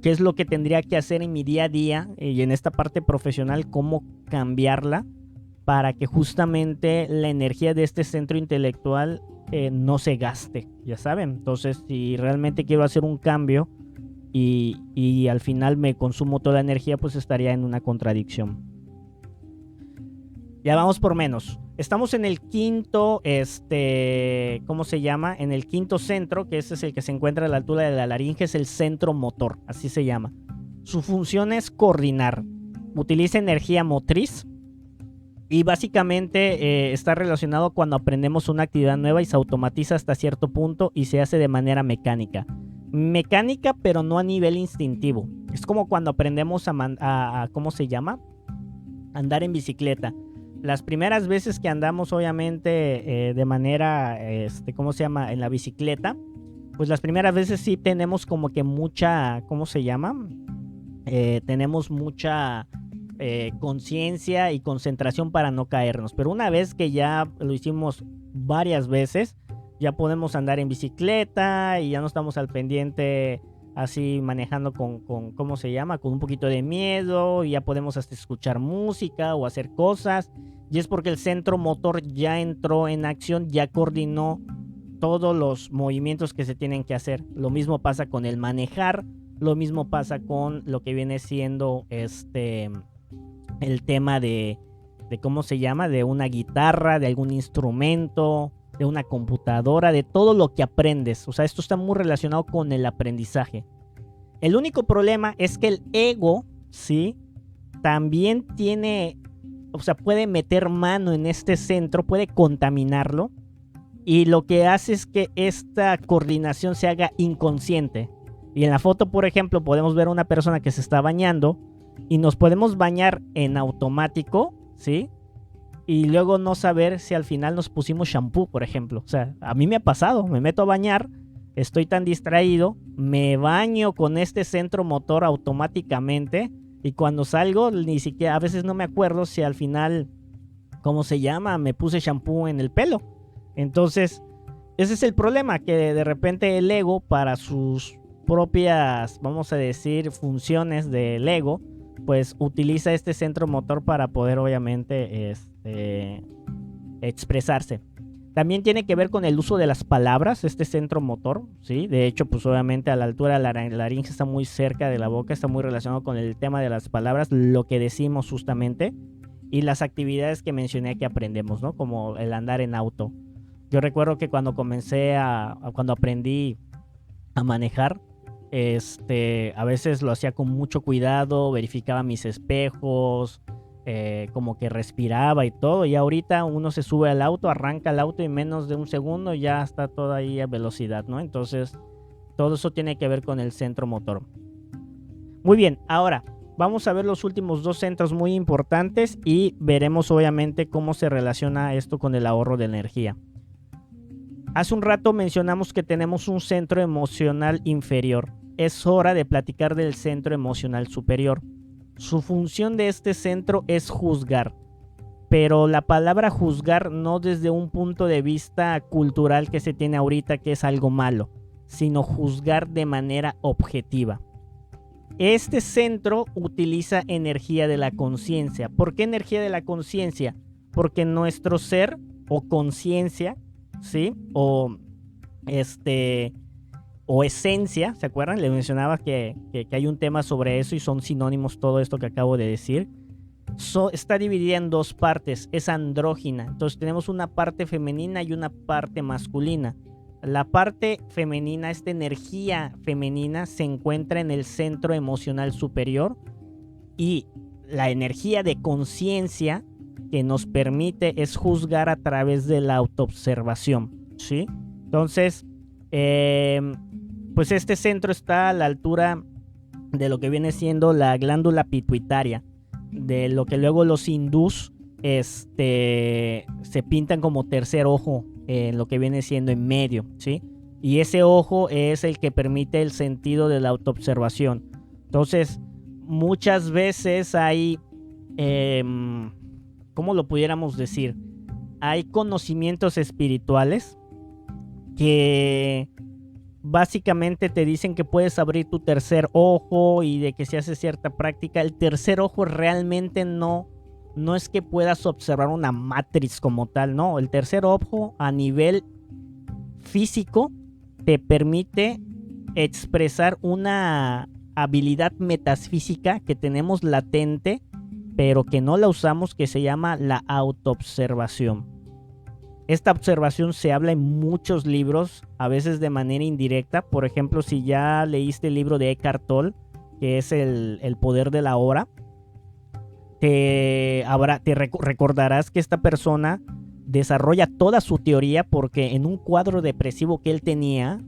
qué es lo que tendría que hacer en mi día a día y en esta parte profesional, cómo cambiarla para que justamente la energía de este centro intelectual no se gaste, ya saben. Entonces, si realmente quiero hacer un cambio y al final me consumo toda la energía, pues estaría en una contradicción. Ya vamos por menos. Estamos en el quinto, ¿cómo se llama? En el quinto centro, que ese es el que se encuentra a la altura de la laringe, es el centro motor, así se llama. Su función es coordinar. Utiliza energía motriz y básicamente está relacionado cuando aprendemos una actividad nueva y se automatiza hasta cierto punto y se hace de manera mecánica. Mecánica, pero no a nivel instintivo. Es como cuando aprendemos a ¿cómo se llama? Andar en bicicleta. Las primeras veces que andamos obviamente de manera, ¿cómo se llama? En la bicicleta, pues las primeras veces sí tenemos como que mucha, ¿cómo se llama? Tenemos mucha conciencia y concentración para no caernos. Pero una vez que ya lo hicimos varias veces, ya podemos andar en bicicleta y ya no estamos al pendiente así manejando con ¿cómo se llama? Con un poquito de miedo, y ya podemos hasta escuchar música o hacer cosas. Y es porque el centro motor ya entró en acción, ya coordinó todos los movimientos que se tienen que hacer. Lo mismo pasa con el manejar, lo mismo pasa con lo que viene siendo el tema de ¿cómo se llama? De una guitarra, de algún instrumento, de una computadora, de todo lo que aprendes. O sea, esto está muy relacionado con el aprendizaje. El único problema es que el ego, ¿sí? También tiene, o sea, puede meter mano en este centro, puede contaminarlo. Y lo que hace es que esta coordinación se haga inconsciente. Y en la foto, por ejemplo, podemos ver a una persona que se está bañando y nos podemos bañar en automático, ¿sí? Y luego no saber si al final nos pusimos shampoo, por ejemplo. O sea, a mí me ha pasado, me meto a bañar, estoy tan distraído, me baño con este centro motor automáticamente y cuando salgo ni siquiera, a veces no me acuerdo si al final, ¿cómo se llama? Me puse shampoo en el pelo. Entonces, ese es el problema, que de repente el ego, para sus propias, vamos a decir, funciones del ego, pues utiliza este centro motor para poder obviamente expresarse. También tiene que ver con el uso de las palabras, este centro motor, ¿sí? De hecho, pues obviamente a la altura de la laringe está muy cerca de la boca, está muy relacionado con el tema de las palabras, lo que decimos justamente, y las actividades que mencioné que aprendemos, ¿no? Como el andar en auto. Yo recuerdo que cuando cuando aprendí a manejar, a veces lo hacía con mucho cuidado, verificaba mis espejos, como que respiraba y todo, y ahorita uno se sube al auto, arranca el auto y en menos de un segundo ya está todo ahí a velocidad, ¿no? Entonces, todo eso tiene que ver con el centro motor. Muy bien, ahora vamos a ver los últimos dos centros muy importantes y veremos obviamente cómo se relaciona esto con el ahorro de energía. Hace un rato mencionamos que tenemos un centro emocional inferior. es hora de platicar del centro emocional superior. Su función de este centro es juzgar, pero la palabra juzgar no desde un punto de vista cultural que se tiene ahorita, que es algo malo, sino juzgar de manera objetiva. Este centro utiliza energía de la conciencia. ¿Por qué energía de la conciencia? Porque nuestro ser o conciencia, ¿sí? O esencia, ¿se acuerdan? Les mencionaba que hay un tema sobre eso y son sinónimos todo esto que acabo de decir. Está dividida en dos partes, es andrógina. Entonces tenemos una parte femenina y una parte masculina. La parte femenina, esta energía femenina, se encuentra en el centro emocional superior, y la energía de conciencia que nos permite es juzgar a través de la autoobservación, ¿sí? Entonces, pues este centro está a la altura de lo que viene siendo la glándula pituitaria, de lo que luego los hindús se pintan como tercer ojo en lo que viene siendo en medio, ¿sí? Y ese ojo es el que permite el sentido de la autoobservación. Entonces, muchas veces hay, ¿cómo lo pudiéramos decir? Hay conocimientos espirituales que básicamente te dicen que puedes abrir tu tercer ojo y de que si haces cierta práctica, el tercer ojo realmente no es que puedas observar una matriz como tal, no. El tercer ojo a nivel físico te permite expresar una habilidad metafísica que tenemos latente, pero que no la usamos, que se llama la autoobservación. Esta observación se habla en muchos libros, a veces de manera indirecta. Por ejemplo, si ya leíste el libro de Eckhart Tolle, que es el poder de la hora, recordarás que esta persona desarrolla toda su teoría porque en un cuadro depresivo que él tenía,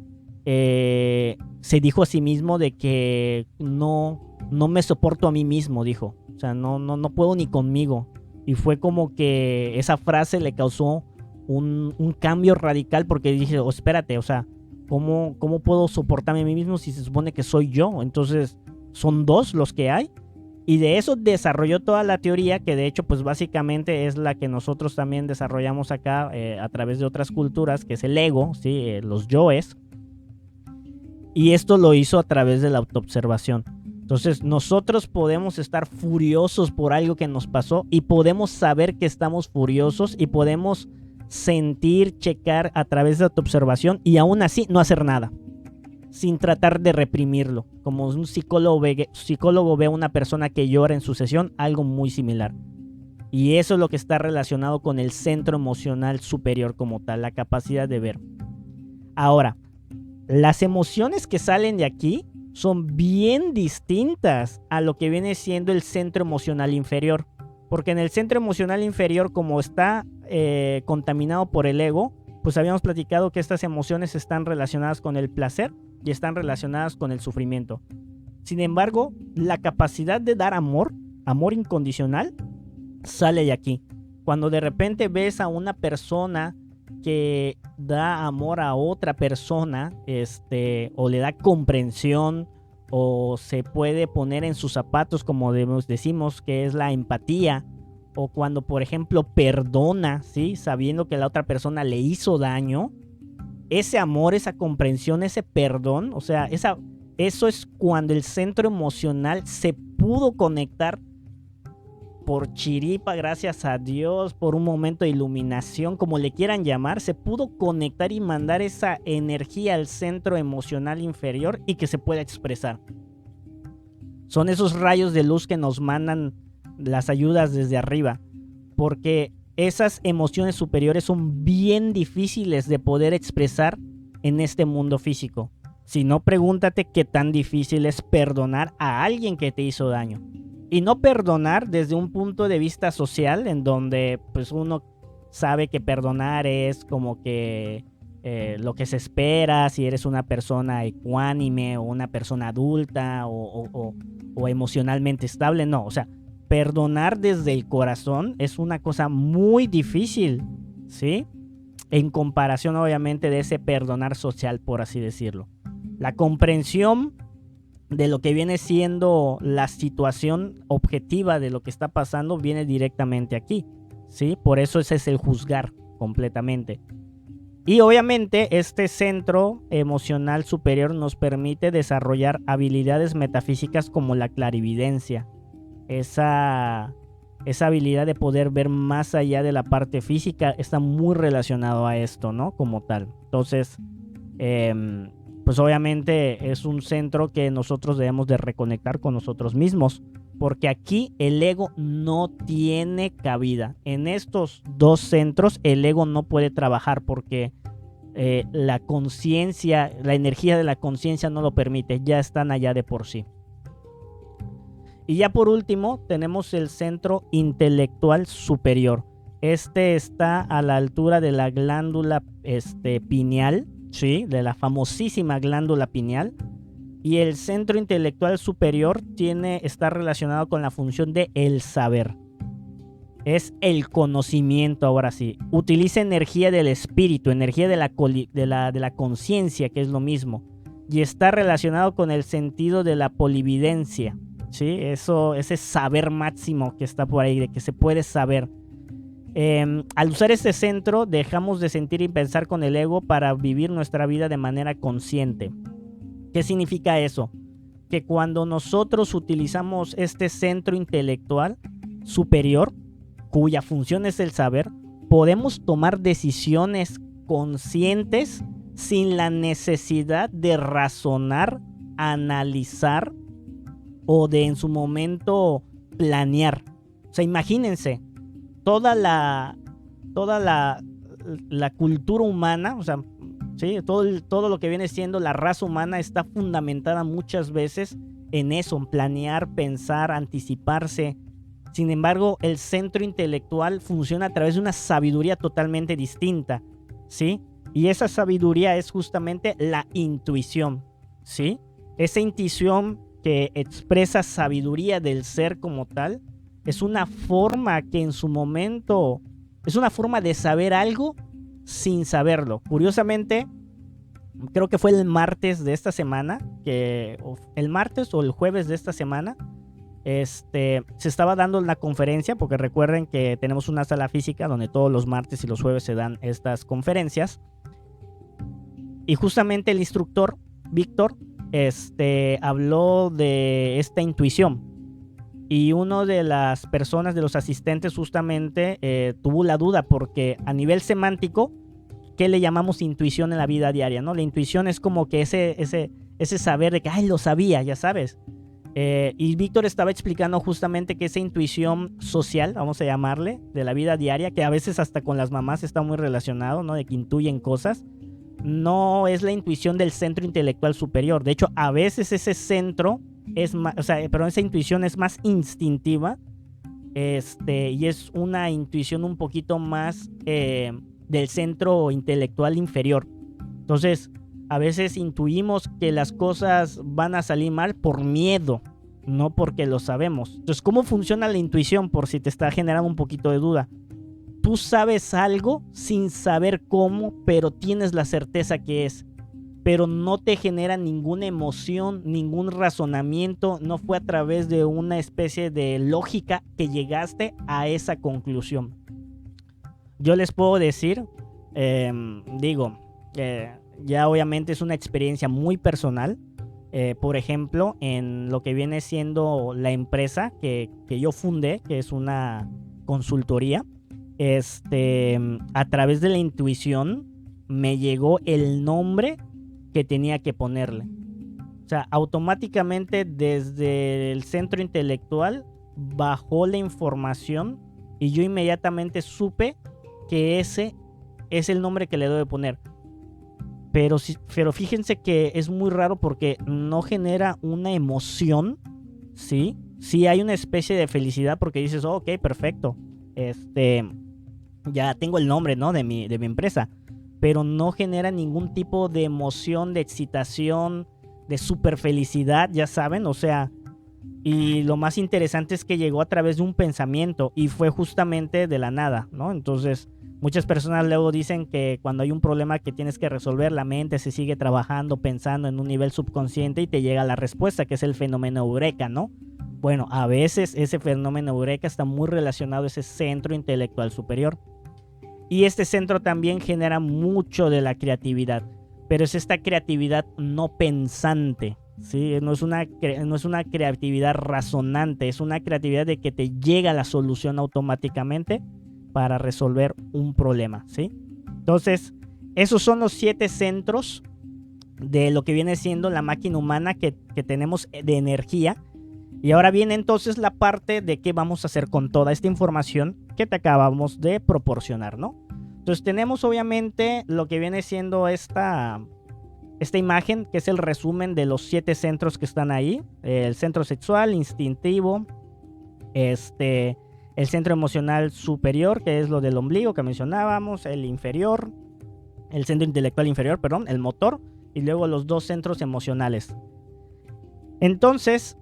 se dijo a sí mismo de que no me soporto a mí mismo, dijo. O sea, no puedo ni conmigo. Y fue como que esa frase le causó un cambio radical, porque dije, oh, espérate, o sea, ¿cómo puedo soportarme a mí mismo si se supone que soy yo? Entonces, son dos los que hay. Y de eso desarrolló toda la teoría, que de hecho pues básicamente es la que nosotros también desarrollamos acá a través de otras culturas, que es el ego, ¿sí? Los yoes. Y esto lo hizo a través de la autoobservación. Entonces nosotros podemos estar furiosos por algo que nos pasó y podemos saber que estamos furiosos y podemos sentir, checar a través de la autoobservación y aún así no hacer nada, sin tratar de reprimirlo. Como un psicólogo ve a una persona que llora en su sesión, algo muy similar. Y eso es lo que está relacionado con el centro emocional superior como tal, la capacidad de ver. Ahora, las emociones que salen de aquí son bien distintas a lo que viene siendo el centro emocional inferior. Porque en el centro emocional inferior, como está contaminado por el ego, pues habíamos platicado que estas emociones están relacionadas con el placer y están relacionadas con el sufrimiento. Sin embargo, la capacidad de dar amor incondicional, sale de aquí. Cuando de repente ves a una persona que da amor a otra persona, o le da comprensión, o se puede poner en sus zapatos, como decimos que es la empatía, o cuando por ejemplo perdona, ¿sí? Sabiendo que la otra persona le hizo daño, ese amor, esa comprensión, ese perdón, o sea, eso es cuando el centro emocional se pudo conectar por chiripa, gracias a Dios, por un momento de iluminación, como le quieran llamar, se pudo conectar y mandar esa energía al centro emocional inferior y que se pueda expresar. Son esos rayos de luz que nos mandan las ayudas desde arriba, porque esas emociones superiores son bien difíciles de poder expresar en este mundo físico. Si no, pregúntate qué tan difícil es perdonar a alguien que te hizo daño. Y no perdonar desde un punto de vista social, en donde pues uno sabe que perdonar es como que lo que se espera si eres una persona ecuánime o una persona adulta o emocionalmente estable. No, o sea, perdonar desde el corazón es una cosa muy difícil, ¿sí? En comparación obviamente de ese perdonar social, por así decirlo. La comprensión de lo que viene siendo la situación objetiva de lo que está pasando viene directamente aquí, ¿sí? Por eso ese es el juzgar completamente. Y obviamente este centro emocional superior nos permite desarrollar habilidades metafísicas como la clarividencia, esa habilidad de poder ver más allá de la parte física está muy relacionado a esto, ¿no? Como tal. Entonces, pues obviamente es un centro que nosotros debemos de reconectar con nosotros mismos, porque aquí el ego no tiene cabida. En estos dos centros el ego no puede trabajar porque la conciencia, la energía de la conciencia no lo permite, ya están allá de por sí. Y ya por último tenemos el centro intelectual superior. Este está a la altura de la glándula pineal, ¿sí? De la famosísima glándula pineal. Y el centro intelectual superior está relacionado con la función de el saber. Es el conocimiento, ahora sí. Utiliza energía del espíritu, energía de la conciencia, que es lo mismo. Y está relacionado con el sentido de la polividencia, ¿sí? Ese saber máximo que está por ahí, de que se puede saber. Al usar este centro, dejamos de sentir y pensar con el ego para vivir nuestra vida de manera consciente. ¿Qué significa eso? Que cuando nosotros utilizamos este centro intelectual superior, cuya función es el saber, podemos tomar decisiones conscientes sin la necesidad de razonar, analizar o de en su momento planear. O sea, imagínense, toda la cultura humana, o sea, ¿sí? Todo lo que viene siendo la raza humana está fundamentada muchas veces en eso, en planear, pensar, anticiparse. Sin embargo, el centro intelectual funciona a través de una sabiduría totalmente distinta, ¿sí? Y esa sabiduría es justamente la intuición, ¿sí? Esa intuición que expresa sabiduría del ser como tal, es una forma que en su momento, es una forma de saber algo sin saberlo. Curiosamente, creo que fue el martes de esta semana, el martes o el jueves de esta semana, se estaba dando la conferencia, porque recuerden que tenemos una sala física donde todos los martes y los jueves se dan estas conferencias. Y justamente el instructor, Víctor, habló de esta intuición. Y uno de las personas, de los asistentes, justamente tuvo la duda, porque a nivel semántico, ¿qué le llamamos intuición en la vida diaria, ¿no? La intuición es como que ese saber de que, ay, lo sabía, ya sabes. Y Víctor estaba explicando justamente que esa intuición social, vamos a llamarle, de la vida diaria, que a veces hasta con las mamás está muy relacionado, ¿no? De que intuyen cosas. No es la intuición del centro intelectual superior. De hecho, a veces ese centro es más, pero esa intuición es más instintiva, y es una intuición un poquito más del centro intelectual inferior. Entonces, a veces intuimos que las cosas van a salir mal por miedo, no porque lo sabemos. Entonces, ¿cómo funciona la intuición? Por si te está generando un poquito de duda. Tú sabes algo sin saber cómo, pero tienes la certeza que es. Pero no te genera ninguna emoción, ningún razonamiento. No fue a través de una especie de lógica que llegaste a esa conclusión. Yo les puedo decir, ya obviamente es una experiencia muy personal. Por ejemplo, en lo que viene siendo la empresa que yo fundé, que es una consultoría, a través de la intuición me llegó el nombre que tenía que ponerle. O sea, automáticamente desde el centro intelectual bajó la información y yo inmediatamente supe que ese es el nombre que le debo poner. Pero fíjense que es muy raro porque no genera una emoción, ¿sí? Sí hay una especie de felicidad porque dices, oh, ok, perfecto. Ya tengo el nombre, ¿no? de mi empresa. Pero no genera ningún tipo de emoción, de excitación, de super felicidad, ya saben, o sea. Y lo más interesante es que llegó a través de un pensamiento y fue justamente de la nada, ¿no? Entonces, Muchas personas luego dicen que cuando hay un problema que tienes que resolver, la mente se sigue trabajando, pensando en un nivel subconsciente y te llega la respuesta, que es el fenómeno eureka, ¿no? Bueno, a veces ese fenómeno eureka está muy relacionado a ese centro intelectual superior. Y este centro también genera mucho de la creatividad, pero es esta creatividad no pensante, ¿sí? No es una creatividad razonante, es una creatividad de que te llega la solución automáticamente para resolver un problema, ¿sí? Entonces, esos son los 7 centros de lo que viene siendo la máquina humana que tenemos de energía. Y ahora viene entonces la parte de qué vamos a hacer con toda esta información que te acabamos de proporcionar, ¿no? Entonces tenemos obviamente lo que viene siendo esta imagen, que es el resumen de los 7 centros que están ahí. El centro sexual, instintivo, el centro emocional superior, que es lo del ombligo que mencionábamos, el inferior, el centro intelectual inferior, perdón, el motor, y luego los 2 centros emocionales. Entonces,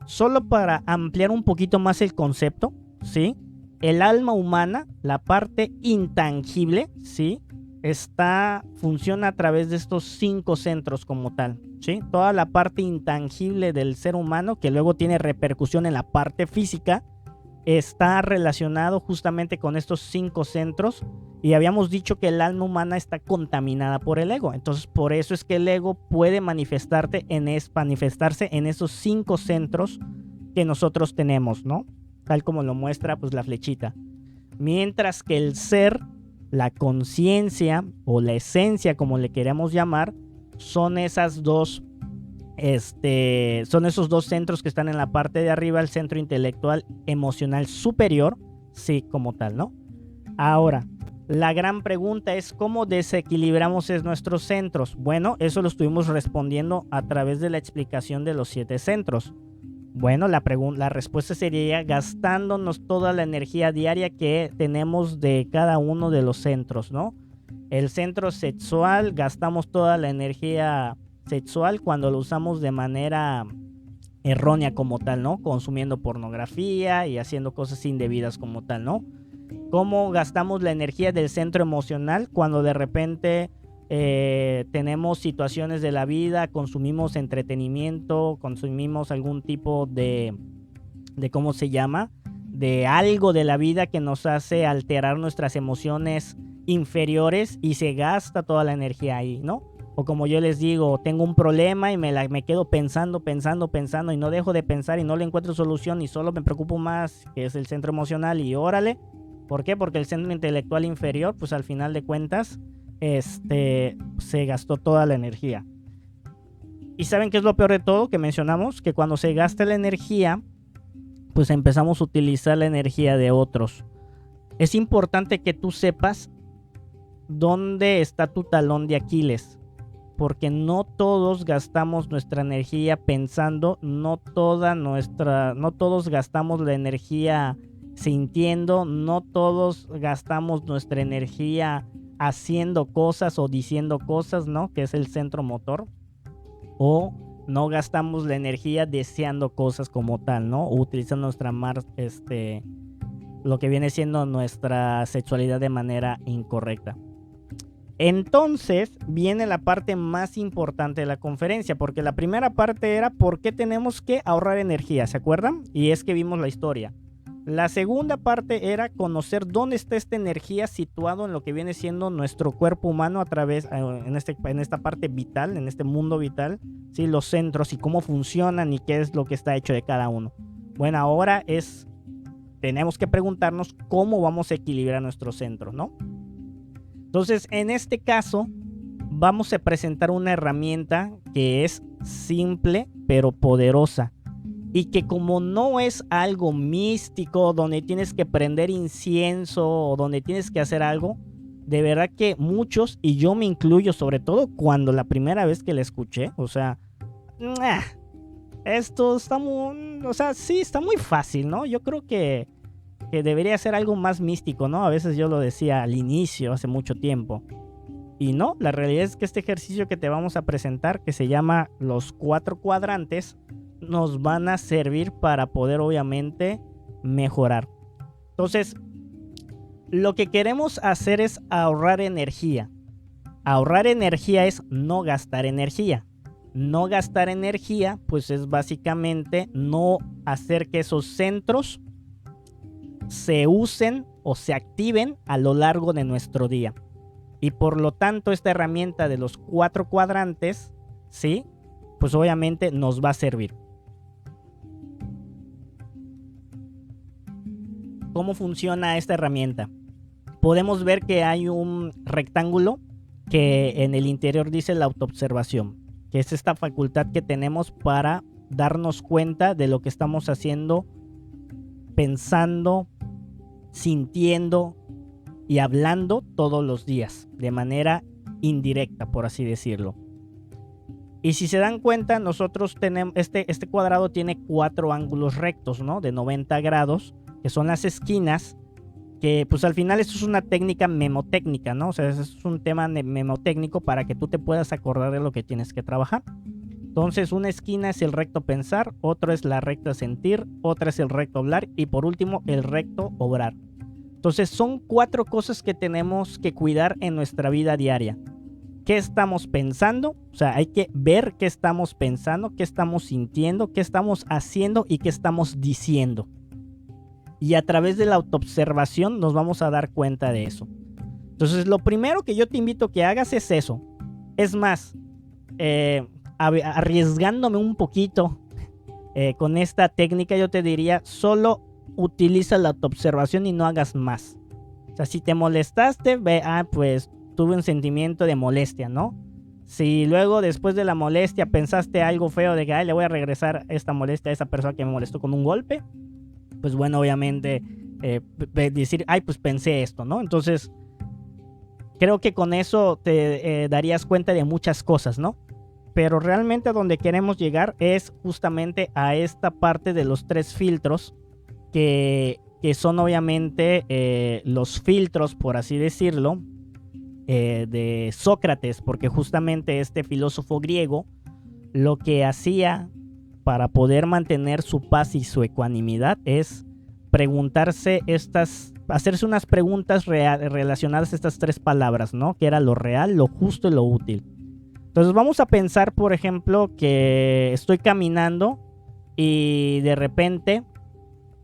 solo para ampliar un poquito más el concepto, ¿sí? El alma humana, la parte intangible, ¿sí? Funciona a través de estos 5 centros como tal, ¿sí? Toda la parte intangible del ser humano, que luego tiene repercusión en la parte física, está relacionado justamente con estos 5 centros. Y habíamos dicho que el alma humana está contaminada por el ego. Entonces, por eso es que el ego puede manifestarse en esos 5 centros que nosotros tenemos, ¿no? Tal como lo muestra pues la flechita. Mientras que el ser, la conciencia o la esencia, como le queremos llamar, son esos 2 centros que están en la parte de arriba, el centro intelectual emocional superior, sí, como tal, ¿no? Ahora, la gran pregunta es cómo desequilibramos nuestros centros. Bueno, eso lo estuvimos respondiendo a través de la explicación de los 7 centros. Bueno, la respuesta sería gastándonos toda la energía diaria que tenemos de cada uno de los centros, ¿no? El centro sexual, gastamos toda la energía sexual cuando lo usamos de manera errónea como tal, ¿no? Consumiendo pornografía y haciendo cosas indebidas como tal, ¿no? ¿Cómo gastamos la energía del centro emocional cuando de repente tenemos situaciones de la vida, consumimos entretenimiento, consumimos algún tipo de ¿cómo se llama? De algo de la vida que nos hace alterar nuestras emociones inferiores y se gasta toda la energía ahí, ¿no? O como yo les digo, tengo un problema y me quedo pensando y no dejo de pensar y no le encuentro solución y solo me preocupo más, que es el centro emocional, y órale. ¿Por qué? Porque el centro intelectual inferior, pues al final de cuentas, se gastó toda la energía. ¿Y saben qué es lo peor de todo que mencionamos? Que cuando se gasta la energía, pues empezamos a utilizar la energía de otros. Es importante que tú sepas dónde está tu talón de Aquiles, porque no todos gastamos nuestra energía pensando, no todos gastamos la energía sintiendo, no todos gastamos nuestra energía haciendo cosas o diciendo cosas, ¿no? Que es el centro motor. O no gastamos la energía deseando cosas como tal, ¿no? O utilizando lo que viene siendo nuestra sexualidad de manera incorrecta. Entonces viene la parte más importante de la conferencia, porque la primera parte era por qué tenemos que ahorrar energía, ¿se acuerdan? Y es que vimos la historia. La segunda parte era conocer dónde está esta energía situado en lo que viene siendo nuestro cuerpo humano a través, en esta parte vital, en este mundo vital, ¿sí? Los centros y cómo funcionan y qué es lo que está hecho de cada uno. Bueno, ahora tenemos que preguntarnos cómo vamos a equilibrar nuestro centro, ¿no? Entonces, en este caso, vamos a presentar una herramienta que es simple pero poderosa. Y que como no es algo místico, donde tienes que prender incienso o donde tienes que hacer algo, de verdad que muchos, y yo me incluyo, sobre todo cuando la primera vez que la escuché, o sea, esto está sí, está muy fácil, ¿no? Yo creo que debería ser algo más místico, ¿no? A veces yo lo decía al inicio, hace mucho tiempo. Y no, la realidad es que este ejercicio que te vamos a presentar, que se llama los 4 cuadrantes, nos van a servir para poder obviamente mejorar. Entonces, Lo que queremos hacer es ahorrar energía. Ahorrar energía es no gastar energía. No gastar energía, pues es básicamente no hacer que esos centros se usen o se activen a lo largo de nuestro día. Y por lo tanto, esta herramienta de los 4 cuadrantes, ¿sí? Pues obviamente nos va a servir. ¿Cómo funciona esta herramienta? Podemos ver que hay un rectángulo que en el interior dice la autoobservación, que es esta facultad que tenemos para darnos cuenta de lo que estamos haciendo, pensando, sintiendo y hablando todos los días, de manera indirecta, por así decirlo. Y si se dan cuenta, nosotros tenemos, este cuadrado tiene 4 ángulos rectos, ¿no? De 90 grados, que son las esquinas, que pues al final esto es una técnica memotécnica, ¿no? O sea, es un tema memotécnico para que tú te puedas acordar de lo que tienes que trabajar. Entonces, una esquina es el recto pensar, otro es la recta sentir, otra es el recto hablar y por último el recto obrar. Entonces, son 4 cosas que tenemos que cuidar en nuestra vida diaria. ¿Qué estamos pensando? O sea, hay que ver qué estamos pensando, qué estamos sintiendo, qué estamos haciendo y qué estamos diciendo. Y a través de la autoobservación nos vamos a dar cuenta de eso. Entonces, lo primero que yo te invito a que hagas es eso. Es más, arriesgándome un poquito con esta técnica, yo te diría, solo utiliza la autoobservación y no hagas más. O sea, si te molestaste, pues tuve un sentimiento de molestia, ¿no? Si luego después de la molestia pensaste algo feo de que le voy a regresar esta molestia a esa persona que me molestó con un golpe, pues bueno, obviamente decir, pues pensé esto, ¿no? Entonces, creo que con eso te darías cuenta de muchas cosas, ¿no? Pero realmente a donde queremos llegar es justamente a esta parte de los 3 filtros que son obviamente los filtros, por así decirlo, de Sócrates, porque justamente este filósofo griego lo que hacía para poder mantener su paz y su ecuanimidad es hacerse unas preguntas relacionadas a estas 3 palabras, ¿no? Que era lo real, lo justo y lo útil. Entonces vamos a pensar, por ejemplo, que estoy caminando y de repente,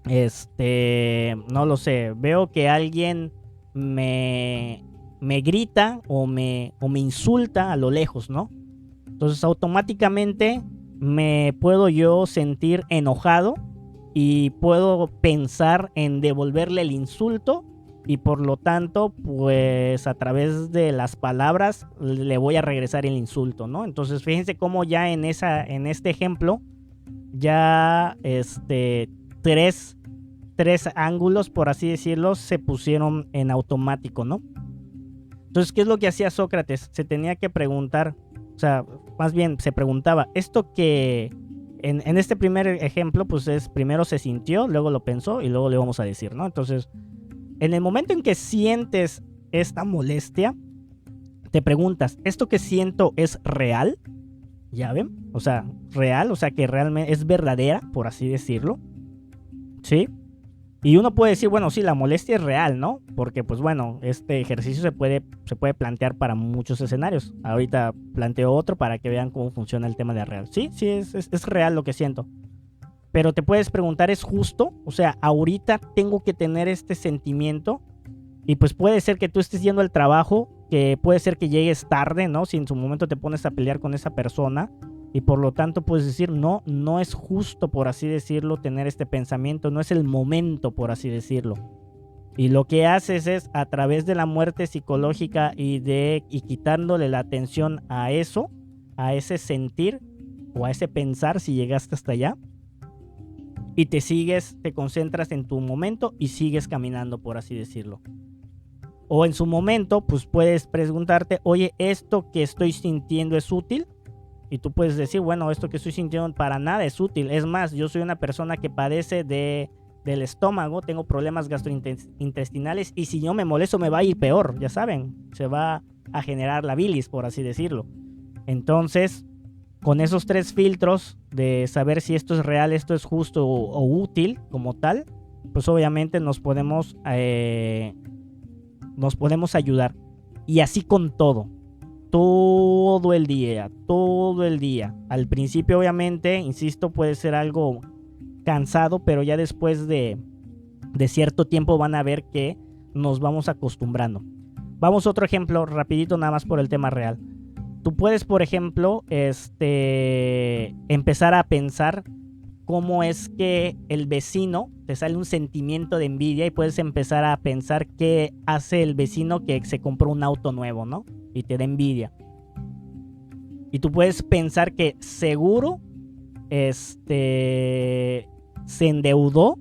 no lo sé, veo que alguien me grita o me insulta a lo lejos, ¿no? Entonces automáticamente me puedo yo sentir enojado y puedo pensar en devolverle el insulto y por lo tanto pues a través de las palabras le voy a regresar el insulto, ¿no? Entonces fíjense cómo ya en este ejemplo ya tres ángulos, por así decirlo, se pusieron en automático, ¿no? Entonces, ¿qué es lo que hacía Sócrates? Se tenía que preguntar, o sea, más bien se preguntaba, esto que en este primer ejemplo, pues es primero se sintió, luego lo pensó y luego le vamos a decir, ¿no? Entonces, en el momento en que sientes esta molestia, te preguntas, ¿esto que siento es real? ¿Ya ven? O sea, real, o sea, que realmente es verdadera, por así decirlo, ¿sí? Y uno puede decir, bueno, sí, la molestia es real, ¿no? Porque, pues bueno, este ejercicio se puede plantear para muchos escenarios. Ahorita planteo otro para que vean cómo funciona el tema de real. Sí, es real lo que siento. Pero te puedes preguntar, ¿es justo? O sea, ahorita tengo que tener este sentimiento. Y pues puede ser que tú estés yendo al trabajo, que puede ser que llegues tarde, ¿no? Si en su momento te pones a pelear con esa persona. Y por lo tanto puedes decir, no es justo, por así decirlo, tener este pensamiento, no es el momento, por así decirlo. Y lo que haces es, a través de la muerte psicológica y quitándole la atención a eso, a ese sentir o a ese pensar, si llegaste hasta allá, y te concentras en tu momento y sigues caminando, por así decirlo. O en su momento, pues puedes preguntarte, oye, ¿esto que estoy sintiendo es útil? Y tú puedes decir, bueno, esto que estoy sintiendo para nada es útil. Es más, yo soy una persona que padece del estómago, tengo problemas gastrointestinales y si yo me molesto me va a ir peor, ya saben, se va a generar la bilis, por así decirlo. Entonces, con esos 3 filtros de saber si esto es real, esto es justo o útil como tal, pues obviamente nos podemos nos podemos ayudar. Y así con todo el día, todo el día. Al principio, obviamente, insisto, puede ser algo cansado, pero ya después de cierto tiempo van a ver que nos vamos acostumbrando. Vamos a otro ejemplo, rapidito, nada más por el tema real. Tú puedes, por ejemplo, empezar a pensar cómo es que el vecino, te sale un sentimiento de envidia y puedes empezar a pensar qué hace el vecino que se compró un auto nuevo, ¿no? Y te da envidia. Y tú puedes pensar que seguro se endeudó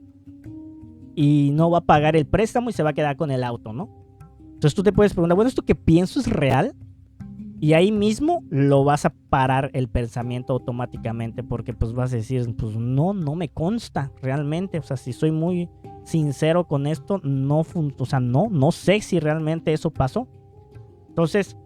y no va a pagar el préstamo y se va a quedar con el auto, ¿no? Entonces tú te puedes preguntar, bueno, ¿esto que pienso es real? Y ahí mismo lo vas a parar el pensamiento automáticamente, porque pues vas a decir, pues no me consta realmente. O sea, si soy muy sincero con esto, no sé si realmente eso pasó. Entonces,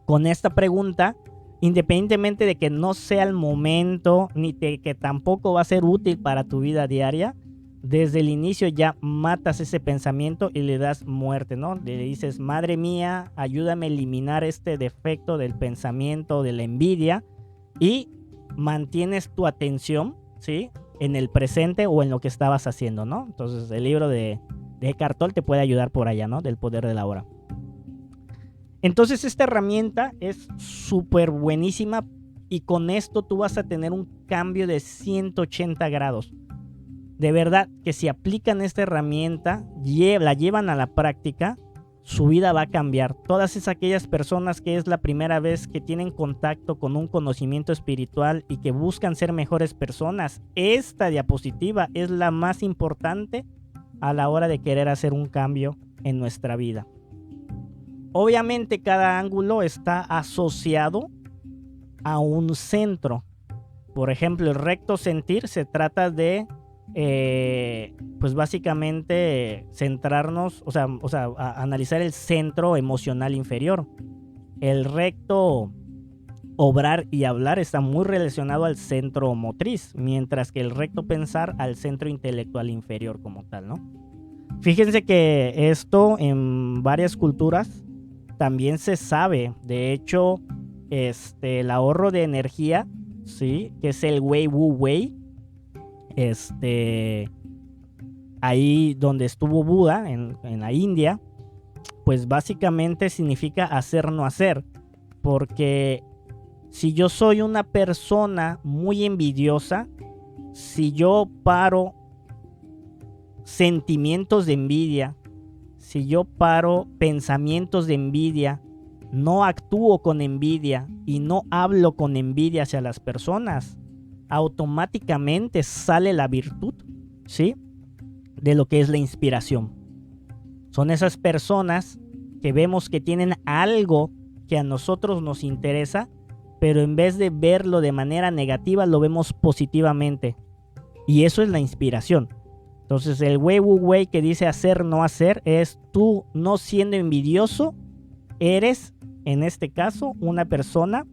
con esta pregunta, independientemente de que no sea el momento, ni de que tampoco va a ser útil para tu vida diaria, desde el inicio ya matas ese pensamiento y le das muerte, ¿no? Le dices, madre mía, ayúdame a eliminar este defecto del pensamiento, de la envidia, y mantienes tu atención, ¿sí?, en el presente o en lo que estabas haciendo, ¿no? Entonces el libro de Eckhart Tolle te puede ayudar por allá, ¿no? Del poder de la hora. Entonces esta herramienta es súper buenísima y con esto tú vas a tener un cambio de 180 grados. De verdad que si aplican esta herramienta, la llevan a la práctica, su vida va a cambiar. Todas aquellas personas que es la primera vez que tienen contacto con un conocimiento espiritual y que buscan ser mejores personas, esta diapositiva es la más importante a la hora de querer hacer un cambio en nuestra vida. Obviamente cada ángulo está asociado a un centro. Por ejemplo, el recto sentir se trata de pues básicamente centrarnos, a analizar el centro emocional inferior. El recto obrar y hablar está muy relacionado al centro motriz, mientras que el recto pensar al centro intelectual inferior como tal, ¿no? Fíjense que esto en varias culturas también se sabe. De hecho, el ahorro de energía, ¿sí?, que es el Wei Wu Wei, ahí donde estuvo Buda, en la India, pues básicamente significa hacer no hacer. Porque si yo soy una persona muy envidiosa, si yo paro sentimientos de envidia, si yo paro pensamientos de envidia, no actúo con envidia y no hablo con envidia hacia las personas, automáticamente sale la virtud, ¿sí?, de lo que es la inspiración. Son esas personas que vemos que tienen algo que a nosotros nos interesa, pero en vez de verlo de manera negativa, lo vemos positivamente. Y eso es la inspiración. Entonces el Wei Wu Wei que dice hacer no hacer es tú no siendo envidioso, eres en este caso una persona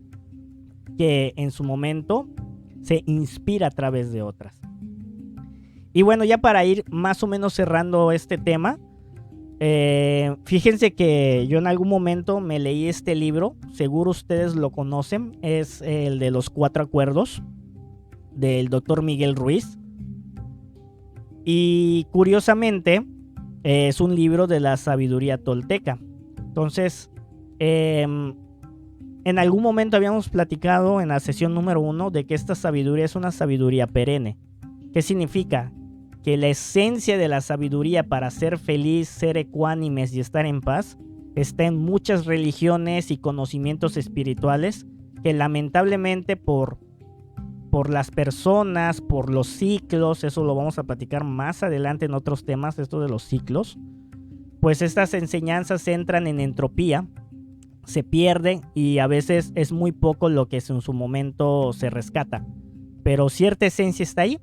que en su momento se inspira a través de otras. Y bueno, ya para ir más o menos cerrando este tema, fíjense que yo en algún momento me leí este libro, seguro ustedes lo conocen, es el de los 4 acuerdos del doctor Miguel Ruiz. Y curiosamente es un libro de la sabiduría tolteca. Entonces, en algún momento habíamos platicado en la sesión número 1 de que esta sabiduría es una sabiduría perenne. ¿Qué significa? Que la esencia de la sabiduría para ser feliz, ser ecuánimes y estar en paz está en muchas religiones y conocimientos espirituales que lamentablemente por las personas, por los ciclos, eso lo vamos a platicar más adelante en otros temas, esto de los ciclos, pues estas enseñanzas entran en entropía, se pierden y a veces es muy poco lo que en su momento se rescata, pero cierta esencia está ahí.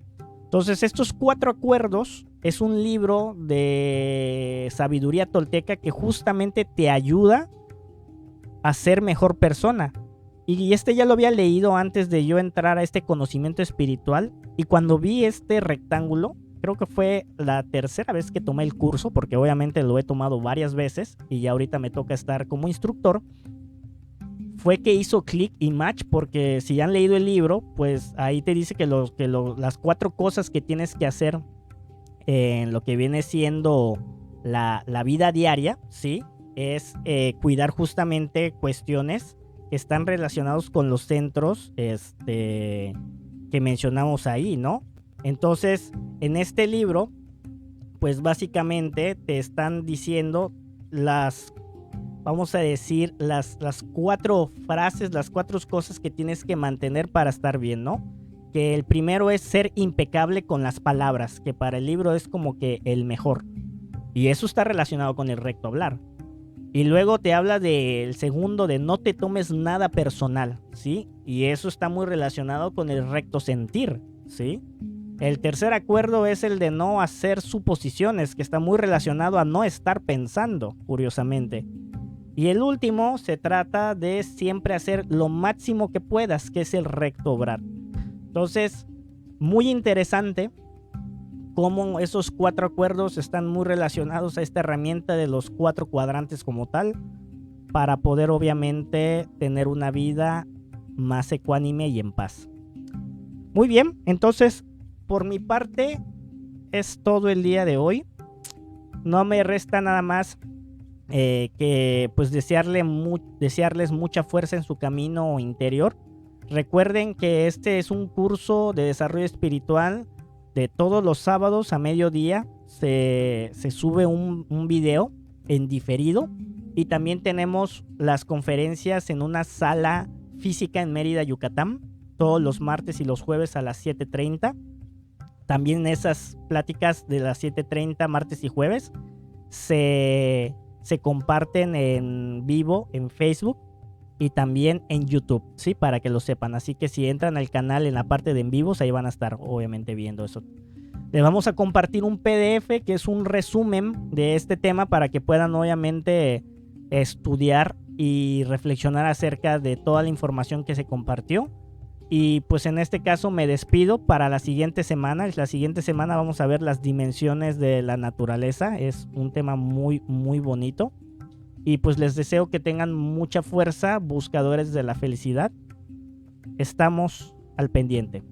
Entonces estos 4 acuerdos es un libro de sabiduría tolteca que justamente te ayuda a ser mejor persona. Y ya lo había leído antes de yo entrar a este conocimiento espiritual. Y cuando vi este rectángulo, creo que fue la tercera vez que tomé el curso, porque obviamente lo he tomado varias veces y ya ahorita me toca estar como instructor, fue que hizo clic y match, porque si ya han leído el libro, pues ahí te dice que, las 4 cosas que tienes que hacer en lo que viene siendo la vida diaria, ¿sí? Es cuidar justamente cuestiones que están relacionados con los centros que mencionamos ahí, ¿no? Entonces, en este libro, pues básicamente te están diciendo vamos a decir, las 4 frases, las 4 cosas que tienes que mantener para estar bien, ¿no? Que el primero es ser impecable con las palabras, que para el libro es como que el mejor. Y eso está relacionado con el recto hablar. Y luego te habla del segundo, de no te tomes nada personal, ¿sí? Y eso está muy relacionado con el recto sentir, ¿sí? El tercer acuerdo es el de no hacer suposiciones, que está muy relacionado a no estar pensando, curiosamente. Y el último se trata de siempre hacer lo máximo que puedas, que es el recto obrar. Entonces, muy interesante cómo esos 4 acuerdos están muy relacionados a esta herramienta de los 4 cuadrantes como tal, para poder obviamente tener una vida más ecuánime y en paz. Muy bien, entonces por mi parte es todo el día de hoy. No me resta nada más que pues desearles mucha fuerza en su camino interior. Recuerden que este es un curso de desarrollo espiritual de todos los sábados a mediodía. Se sube un video en diferido, y también tenemos las conferencias en una sala física en Mérida, Yucatán, todos los martes y los jueves a las 7:30. También esas pláticas de las 7:30 martes y jueves se comparten en vivo en Facebook y también en YouTube, ¿sí? Para que lo sepan. Así que si entran al canal en la parte de en vivos, ahí van a estar obviamente viendo eso. Les vamos a compartir un PDF que es un resumen de este tema para que puedan obviamente estudiar y reflexionar acerca de toda la información que se compartió. Y pues en este caso me despido para la siguiente semana. La siguiente semana vamos a ver las dimensiones de la naturaleza. Es un tema muy, muy bonito. Y pues les deseo que tengan mucha fuerza, buscadores de la felicidad. Estamos al pendiente.